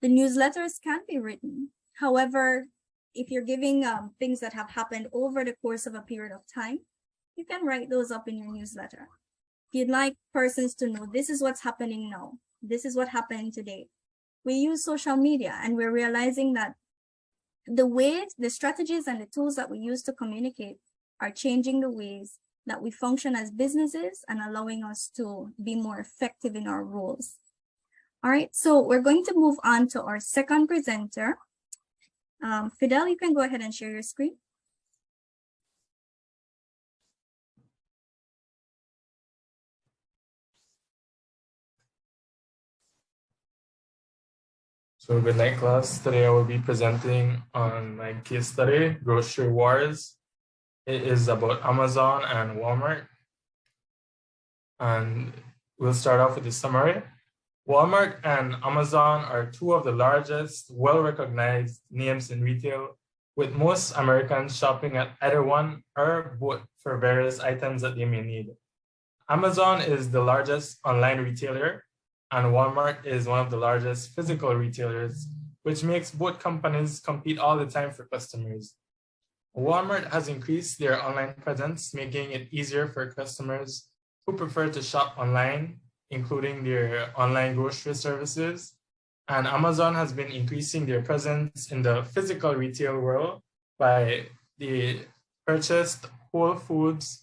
The newsletters can be written. However, if you're giving things that have happened over the course of a period of time, you can write those up in your newsletter. If you'd like persons to know this is what's happening now, this is what happened today. We use social media and we're realizing that the strategies and the tools that we use to communicate are changing the ways that we function as businesses and allowing us to be more effective in our roles. All right, so we're going to move on to our second presenter. Fidel, you can go ahead and share your screen. So good night, class. Today I will be presenting on my case study, Grocery Wars. It is about Amazon and Walmart. And we'll start off with the summary. Walmart and Amazon are two of the largest, well-recognized names in retail, with most Americans shopping at either one or both for various items that they may need. Amazon is the largest online retailer, and Walmart is one of the largest physical retailers, which makes both companies compete all the time for customers. Walmart has increased their online presence, making it easier for customers who prefer to shop online, including their online grocery services. And Amazon has been increasing their presence in the physical retail world by they purchased Whole Foods,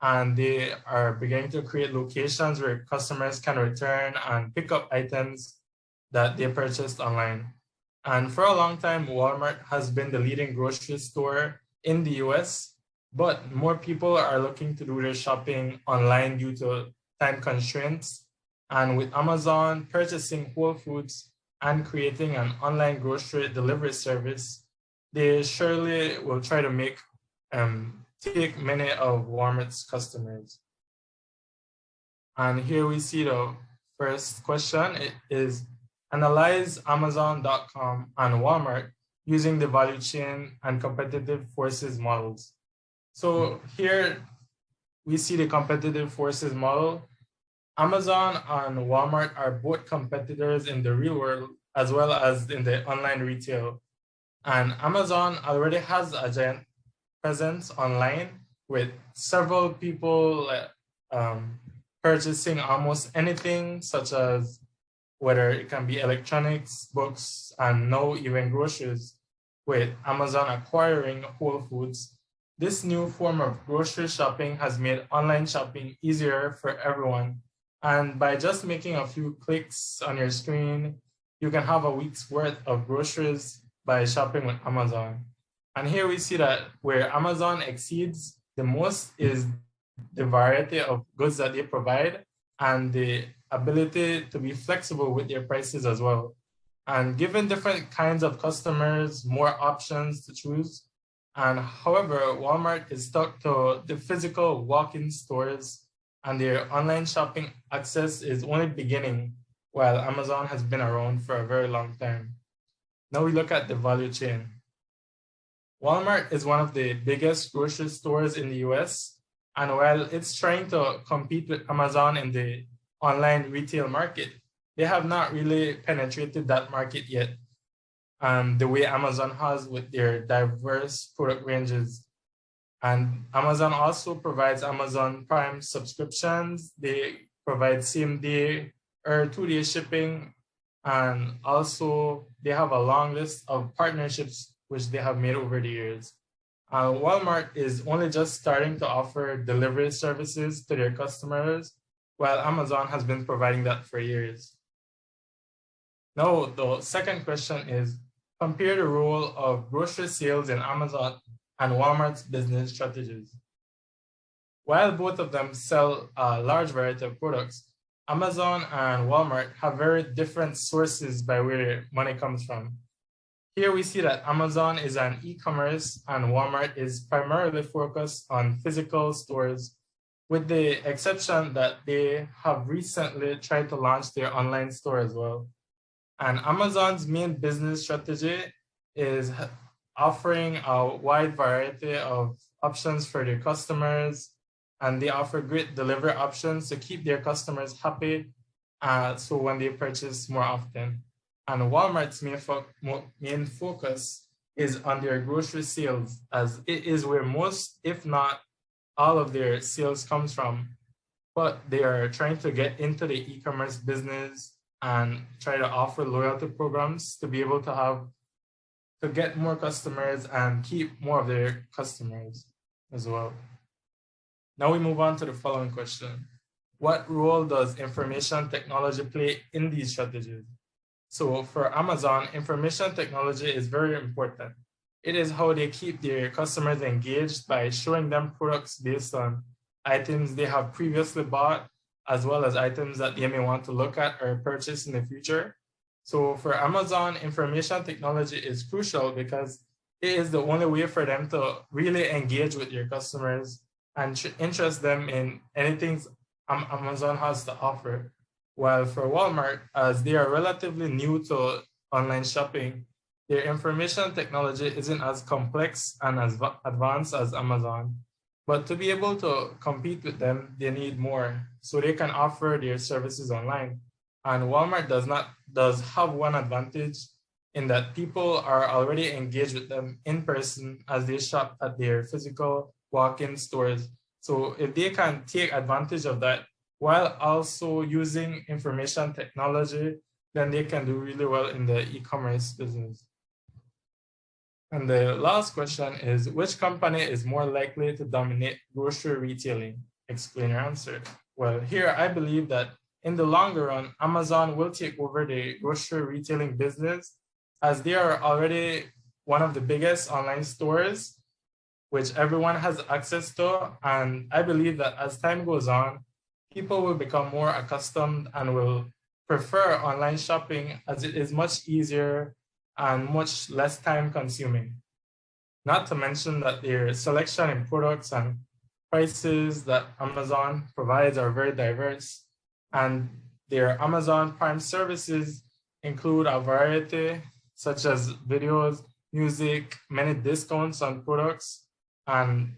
and they are beginning to create locations where customers can return and pick up items that they purchased online. And for a long time, Walmart has been the leading grocery store in the US, but more people are looking to do their shopping online due to time constraints. And with Amazon purchasing Whole Foods and creating an online grocery delivery service, they surely will try to take many of Walmart's customers. And here we see the first question. It is analyze Amazon.com and Walmart using the value chain and competitive forces models. So here we see the competitive forces model. Amazon and Walmart are both competitors in the real world as well as in the online retail. And Amazon already has a giant presence online with several people purchasing almost anything, such as whether it can be electronics, books, and now even groceries, with Amazon acquiring Whole Foods. This new form of grocery shopping has made online shopping easier for everyone. And by just making a few clicks on your screen, you can have a week's worth of groceries by shopping with Amazon. And here we see that where Amazon exceeds the most is the variety of goods that they provide and the ability to be flexible with their prices as well. And given different kinds of customers, more options to choose. And however, Walmart is stuck to the physical walk-in stores, and their online shopping access is only beginning, while Amazon has been around for a very long time. Now we look at the value chain. Walmart is one of the biggest grocery stores in the US, and while it's trying to compete with Amazon in the online retail market, they have not really penetrated that market yet, the way Amazon has with their diverse product ranges. And Amazon also provides Amazon Prime subscriptions. They provide same-day or two-day shipping, and also they have a long list of partnerships which they have made over the years. Walmart is only just starting to offer delivery services to their customers, while Amazon has been providing that for years. Now, the second question is, compare the role of grocery sales in Amazon and Walmart's business strategies. While both of them sell a large variety of products, Amazon and Walmart have very different sources by where money comes from. Here we see that Amazon is an e-commerce and Walmart is primarily focused on physical stores, with the exception that they have recently tried to launch their online store as well. And Amazon's main business strategy is offering a wide variety of options for their customers, and they offer great delivery options to keep their customers happy, so when they purchase more often. And Walmart's main focus is on their grocery sales, as it is where most, if not all of their sales comes from. But they are trying to get into the e-commerce business and try to offer loyalty programs to be able to get more customers and keep more of their customers as well. Now we move on to the following question. What role does information technology play in these strategies? So for Amazon, information technology is very important. It is how they keep their customers engaged by showing them products based on items they have previously bought, as well as items that they may want to look at or purchase in the future. So for Amazon, information technology is crucial because it is the only way for them to really engage with your customers and interest them in anything Amazon has to offer. While for Walmart, as they are relatively new to online shopping, their information technology isn't as complex and as advanced as Amazon. But to be able to compete with them, they need more so they can offer their services online. And Walmart does have one advantage in that people are already engaged with them in person as they shop at their physical walk-in stores. So if they can take advantage of that while also using information technology, then they can do really well in the e-commerce business. And the last question is, which company is more likely to dominate grocery retailing? Explain your answer. Well, here I believe that in the longer run, Amazon will take over the grocery retailing business as they are already one of the biggest online stores, which everyone has access to. And I believe that as time goes on, people will become more accustomed and will prefer online shopping as it is much easier and much less time consuming. Not to mention that their selection in products and prices that Amazon provides are very diverse, and their Amazon Prime services include a variety such as videos, music, many discounts on products, and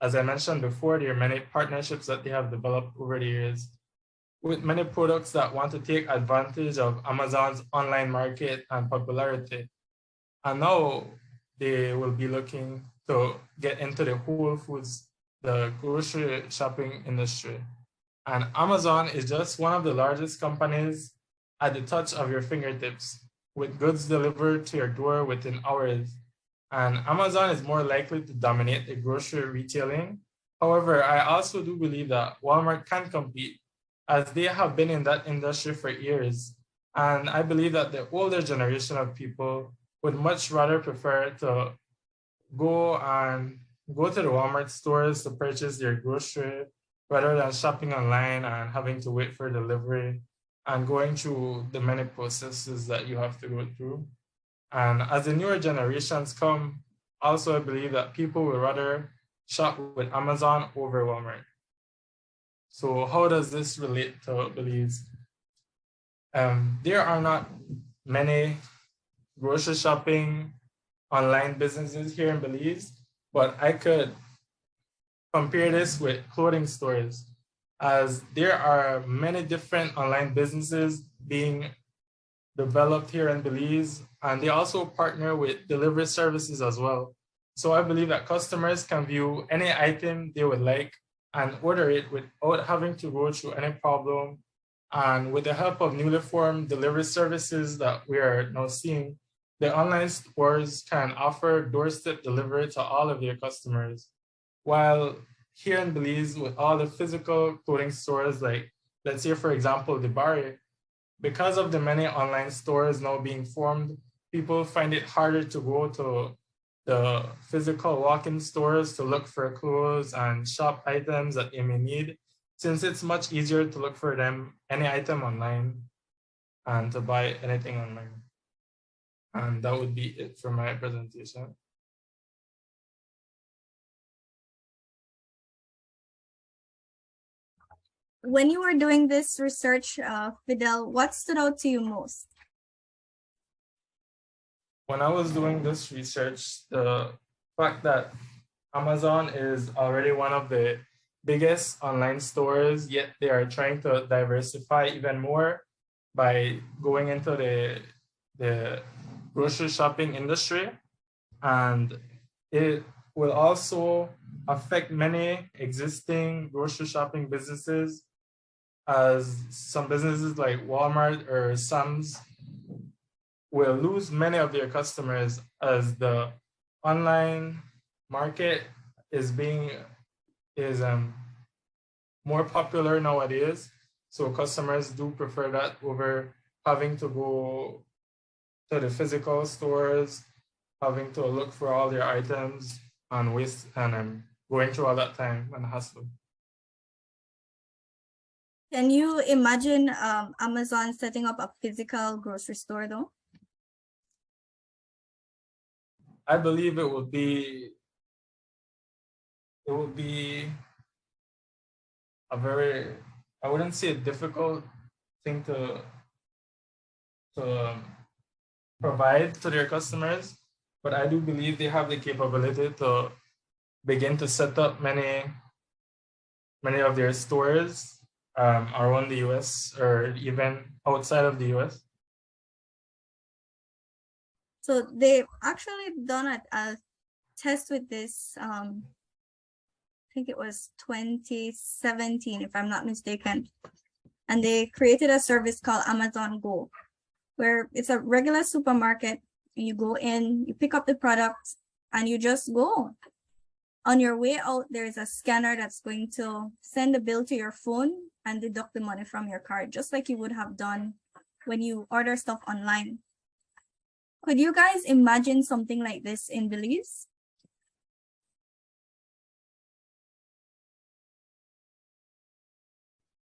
as I mentioned before, there are many partnerships that they have developed over the years with many products that want to take advantage of Amazon's online market and popularity. And now they will be looking to get into the Whole Foods, the grocery shopping industry. And Amazon is just one of the largest companies at the touch of your fingertips, with goods delivered to your door within hours. And Amazon is more likely to dominate the grocery retailing. However, I also do believe that Walmart can compete as they have been in that industry for years. And I believe that the older generation of people would much rather prefer to go to the Walmart stores to purchase their grocery rather than shopping online and having to wait for delivery and going through the many processes that you have to go through. And as the newer generations come, also I believe that people will rather shop with Amazon over Walmart. So how does this relate to Belize? There are not many grocery shopping online businesses here in Belize, but I could compare this with clothing stores, as there are many different online businesses being developed here in Belize, and they also partner with delivery services as well. So I believe that customers can view any item they would like and order it without having to go through any problem. And with the help of newly formed delivery services that we are now seeing, the online stores can offer doorstep delivery to all of their customers. While here in Belize, with all the physical clothing stores, like let's say, for example, the Bari, because of the many online stores now being formed, people find it harder to go to the physical walk-in stores to look for clothes and shop items that they may need, since it's much easier to look for any item online and to buy anything online. And that would be it for my presentation. When you were doing this research, Fidel, what stood out to you most? When I was doing this research, the fact that Amazon is already one of the biggest online stores, yet they are trying to diversify even more by going into the grocery shopping industry. And it will also affect many existing grocery shopping businesses as some businesses like Walmart or Sam's will lose many of their customers as the online market is more popular nowadays. So customers do prefer that over having to go to the physical stores, having to look for all their items and waste and going through all that time and hassle. Can you imagine Amazon setting up a physical grocery store though? I believe it would be a very, I wouldn't say a difficult thing to provide to their customers, but I do believe they have the capability to begin to set up many of their stores around the US or even outside of the US. So they've actually done a test with this, I think it was 2017, if I'm not mistaken. And they created a service called Amazon Go, where it's a regular supermarket. You go in, you pick up the product, and you just go. On your way out, there's a scanner that's going to send the bill to your phone and deduct the money from your card, just like you would have done when you order stuff online. Could you guys imagine something like this in Belize?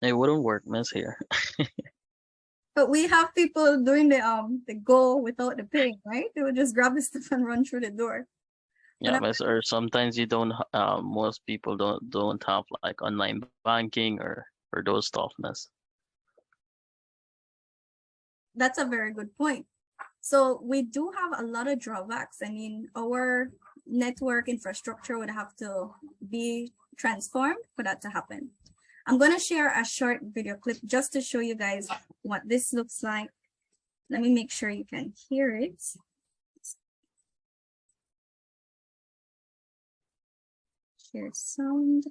It wouldn't work, miss, here. But we have people doing the go without the pay, right? They would just grab the stuff and run through the door. Yeah, miss, or sometimes you don't, most people don't have like online banking or those stuff, miss. That's a very good point. So we do have a lot of drawbacks. I mean, our network infrastructure would have to be transformed for that to happen. I'm going to share a short video clip just to show you guys what this looks like. Let me make sure you can hear it. Share sound.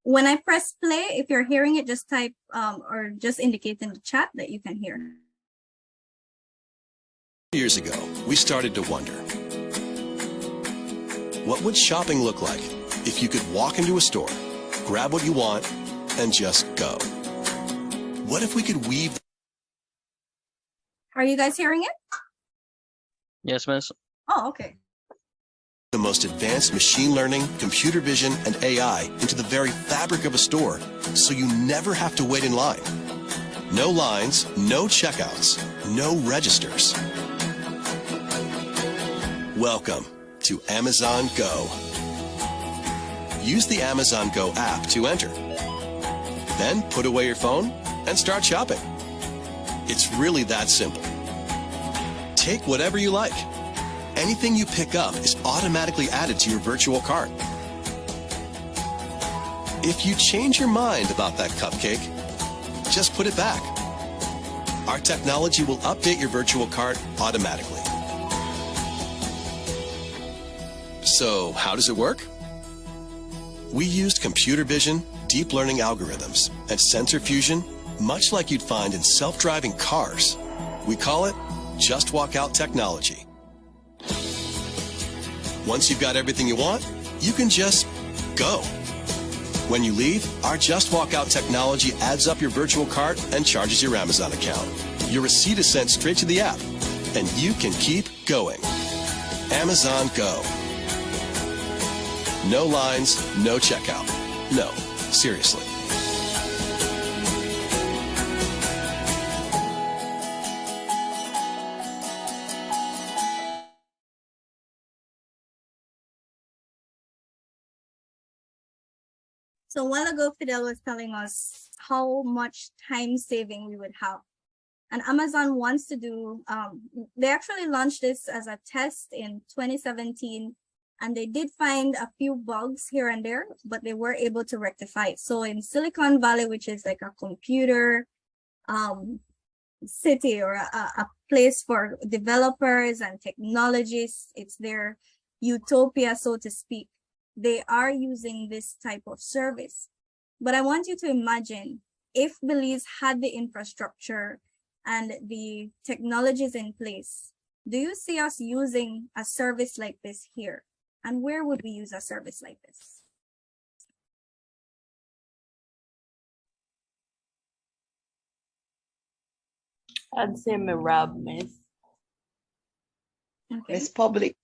When I press play, if you're hearing it, just type or just indicate in the chat that you can hear. Years ago, we started to wonder, what would shopping look like if you could walk into a store, grab what you want, and just go? What if we could weave? Are you guys hearing it? Yes, miss. Oh, okay. The most advanced machine learning, computer vision, and AI into the very fabric of a store, so you never have to wait in line. No lines, no checkouts, no registers. Welcome to Amazon Go. Use the Amazon Go app to enter. Then put away your phone and start shopping. It's really that simple. Take whatever you like. Anything you pick up is automatically added to your virtual cart. If you change your mind about that cupcake, just put it back. Our technology will update your virtual cart automatically. So, how does it work? We used computer vision, deep learning algorithms, and sensor fusion, much like you'd find in self-driving cars. We call it Just Walk Out technology. Once you've got everything you want, you can just go. When you leave, our Just Walk Out technology adds up your virtual cart and charges your Amazon account. Your receipt is sent straight to the app, and you can keep going. Amazon Go. No lines, no checkout. No, seriously. So a while ago, Fidel was telling us how much time saving we would have. And Amazon wants to do, they actually launched this as a test in 2017, and they did find a few bugs here and there, but they were able to rectify it. So in Silicon Valley, which is like a computer city or a place for developers and technologists, it's their utopia, so to speak. They are using this type of service. But I want you to imagine if Belize had the infrastructure and the technologies in place, do you see us using a service like this here? And where would we use a service like this? I'd say my Rob, Miss. Okay. Miss Publix.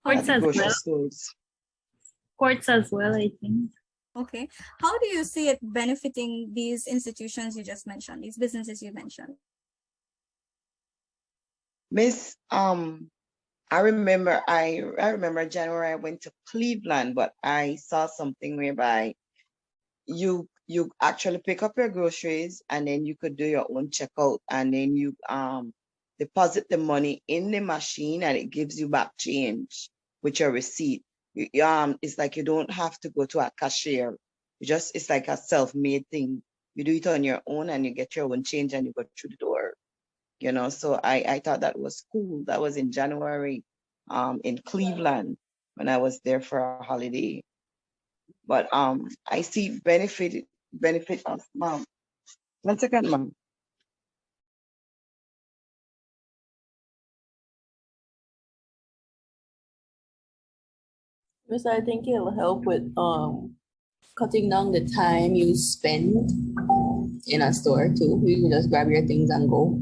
Courts At the as grocery well. stores. Courts as well, I think. Okay. How do you see it benefiting these institutions you just mentioned, these businesses you mentioned? Miss, I remember January I went to Cleveland, but I saw something whereby you actually pick up your groceries and then you could do your own checkout and then you deposit the money in the machine and it gives you back change with your receipt. It's like you don't have to go to a cashier. It's like a self-made thing. You do it on your own and you get your own change and you go through the door. You know, so I thought that was cool. That was in January in Cleveland when I was there for a holiday. But I see benefit us, mom. 1 second, mom. Miss, I think it'll help with cutting down the time you spend in a store too. You can just grab your things and go.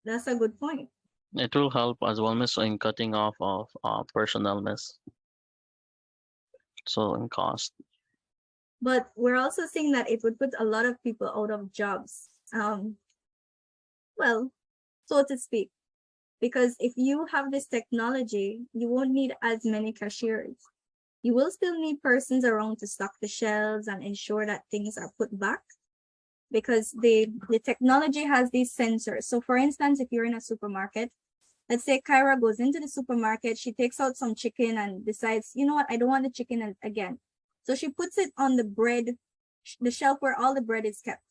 That's a good point. It will help as well, miss, in cutting off of personnel, miss. So in cost. But we're also seeing that it would put a lot of people out of jobs. Well, so to speak, because if you have this technology, you won't need as many cashiers. You will still need persons around to stock the shelves and ensure that things are put back, because the technology has these sensors. So for instance, if you're in a supermarket, let's say Kyra goes into the supermarket, she takes out some chicken and decides, you know what, I don't want the chicken again. So she puts it on the bread, the shelf where all the bread is kept.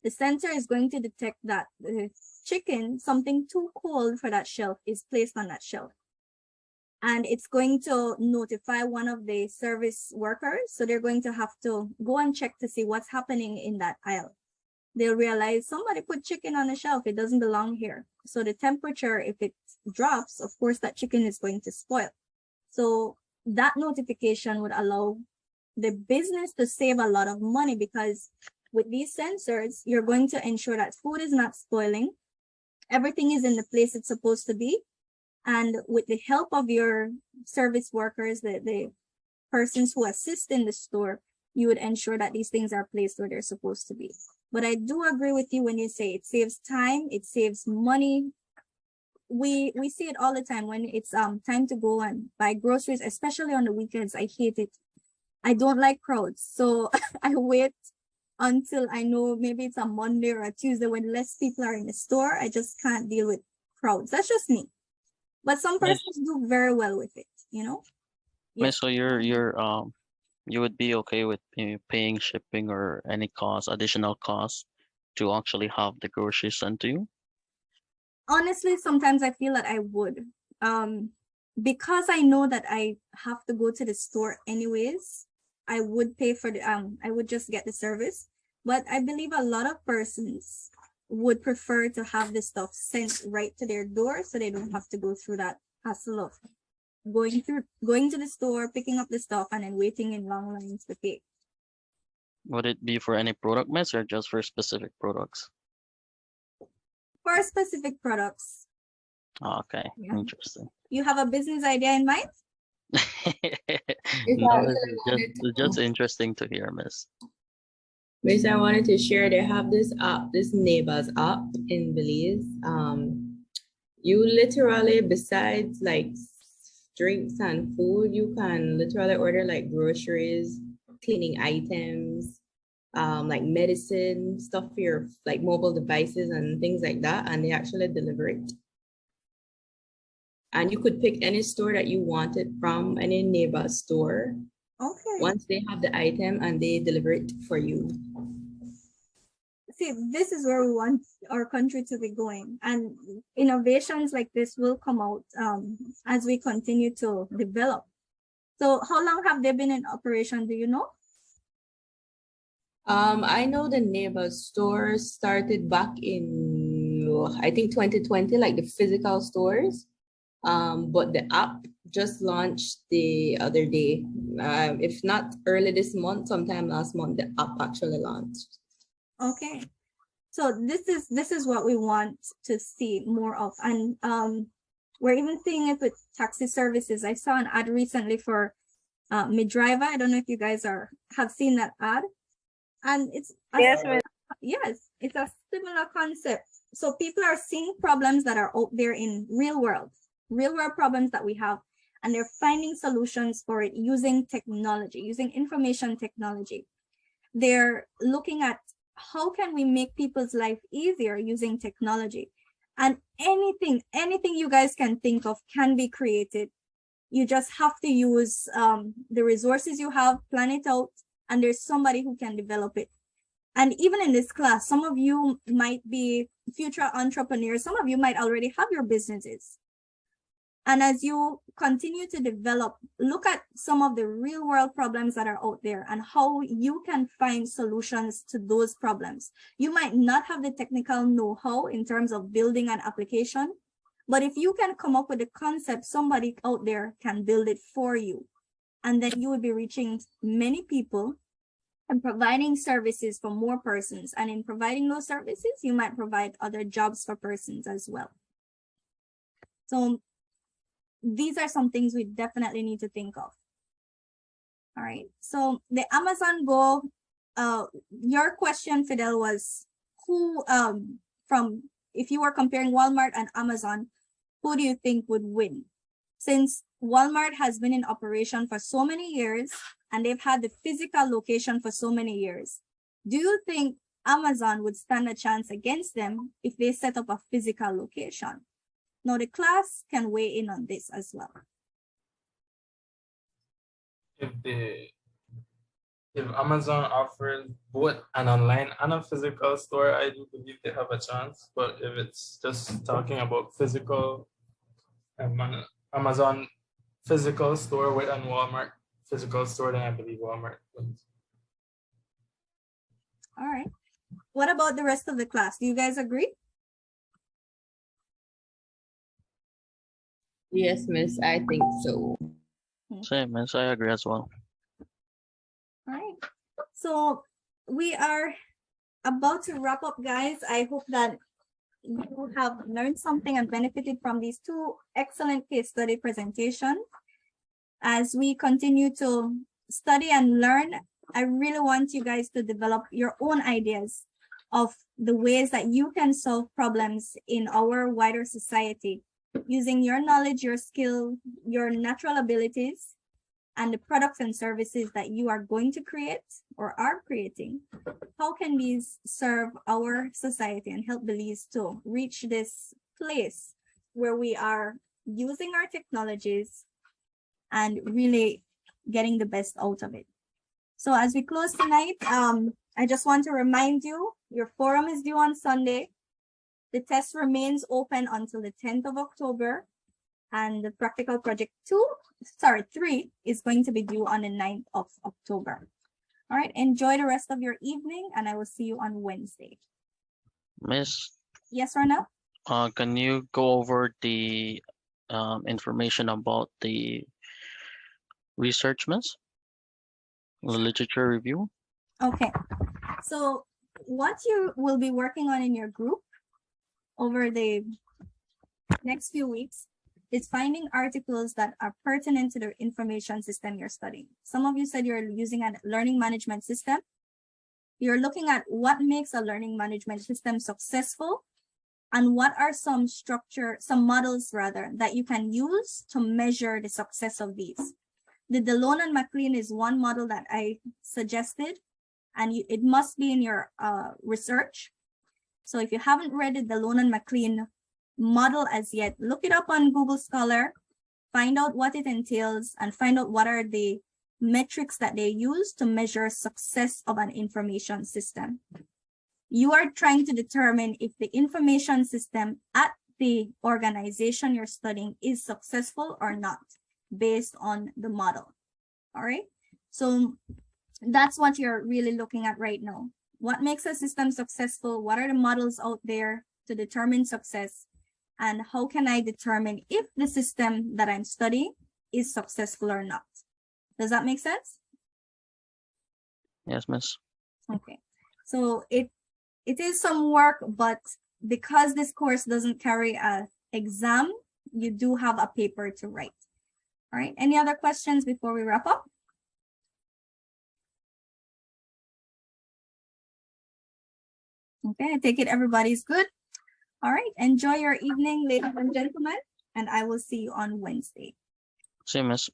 The sensor is going to detect that the chicken, something too cold for that shelf, is placed on that shelf. And it's going to notify one of the service workers. So they're going to have to go and check to see what's happening in that aisle. They'll realize somebody put chicken on the shelf. It doesn't belong here. So the temperature, if it drops, of course, that chicken is going to spoil. So that notification would allow the business to save a lot of money, because with these sensors, you're going to ensure that food is not spoiling. Everything is in the place it's supposed to be. And with the help of your service workers, the persons who assist in the store, you would ensure that these things are placed where they're supposed to be. But I do agree with you when you say it saves time, it saves money. We see it all the time when it's time to go and buy groceries, especially on the weekends. I hate it. I don't like crowds. So I wait until I know maybe it's a Monday or a Tuesday when less people are in the store. I just can't deal with crowds. That's just me. But some persons do very well with it, you know? Miss, so you would be okay with paying shipping or any cost, additional cost to actually have the groceries sent to you? Honestly, sometimes I feel that I would. Because I know that I have to go to the store anyways, I would pay for the I would just get the service. But I believe a lot of persons would prefer to have the stuff sent right to their door, so they don't have to go through that hassle of going to the store, picking up the stuff, and then waiting in long lines to pay. Would it be for any product, miss, or just for specific products? For specific products. Okay, Yeah. interesting. You have a business idea in mind? No, it's just interesting to hear, miss. Miss, I wanted to share, they have this app, this Neighbors app in Belize. You literally, besides like drinks and food, you can literally order like groceries, cleaning items, like medicine, stuff for your like mobile devices and things like that, and they actually deliver it. And you could pick any store that you wanted from, any neighbor store. Okay. Once they have the item and they deliver it for you. see, this is where we want our country to be going, and innovations like this will come out as we continue to develop. So how long have they been in operation? Do you know? I know the neighbor stores started back in, I think 2020, like the physical stores. But the app just launched the other day. If not early this month, sometime last month, the app actually launched. Okay. So this is what we want to see more of. And we're even seeing it with taxi services. I saw an ad recently for Midriver. I don't know if you guys have seen that ad. And it's yes, it's a similar concept. So people are seeing problems that are out there in real world problems that we have, and they're finding solutions for it using technology, using information technology. They're looking at how can we make people's life easier using technology, and anything you guys can think of can be created. You just have to use the resources you have, plan it out, and there's somebody who can develop it. And even in this class, some of you might be future entrepreneurs. Some of you might already have your businesses. And as you continue to develop, look at some of the real world problems that are out there and how you can find solutions to those problems. You might not have the technical know-how in terms of building an application, but if you can come up with a concept, somebody out there can build it for you. And then you will be reaching many people and providing services for more persons. And in providing those services, you might provide other jobs for persons as well. So these are some things we definitely need to think of. All right, so the Amazon Go, your question, Fidel, was who, if you were comparing Walmart and Amazon, who do you think would win? Since Walmart has been in operation for so many years and they've had the physical location for so many years, do you think Amazon would stand a chance against them if they set up a physical location? Now, the class can weigh in on this as well. If Amazon offers both an online and a physical store, I do believe they have a chance. But if it's just talking about physical, Amazon physical store with and Walmart physical store, then I believe Walmart wins. All right. What about the rest of the class? Do you guys agree? Yes, Miss, I think so. Same, Miss, I agree as well. All right. So we are about to wrap up, guys. I hope that you have learned something and benefited from these two excellent case study presentations. As we continue to study and learn, I really want you guys to develop your own ideas of the ways that you can solve problems in our wider society using your knowledge, your skill, your natural abilities, and the products and services that you are going to create or are creating. How can these serve our society and help Belize to reach this place where we are using our technologies and really getting the best out of it? So as we close tonight, I just want to remind you, your forum is due on Sunday. The test remains open until the 10th of October. And the practical project 3 is going to be due on the 9th of October. All right, enjoy the rest of your evening, and I will see you on Wednesday. Miss? Yes, Rana? Can you go over the information about the research, Miss? The literature review? Okay, so what you will be working on in your group over the next few weeks is finding articles that are pertinent to the information system you're studying. Some of you said you're using a learning management system. You're looking at what makes a learning management system successful and what are some models rather, that you can use to measure the success of these. The DeLone and McLean is one model that I suggested, and it must be in your research. So if you haven't read the DeLone and McLean model as yet, look it up on Google Scholar, find out what it entails, and find out what are the metrics that they use to measure success of an information system. You are trying to determine if the information system at the organization you're studying is successful or not based on the model. All right. So that's what you're really looking at right now. What makes a system successful? What are the models out there to determine success? And how can I determine if the system that I'm studying is successful or not? Does that make sense? Yes, Miss. Okay. So it is some work, but because this course doesn't carry an exam, you do have a paper to write. All right. Any other questions before we wrap up? Okay, I take it everybody's good. All right, enjoy your evening, ladies and gentlemen, and I will see you on Wednesday. See you, Miss.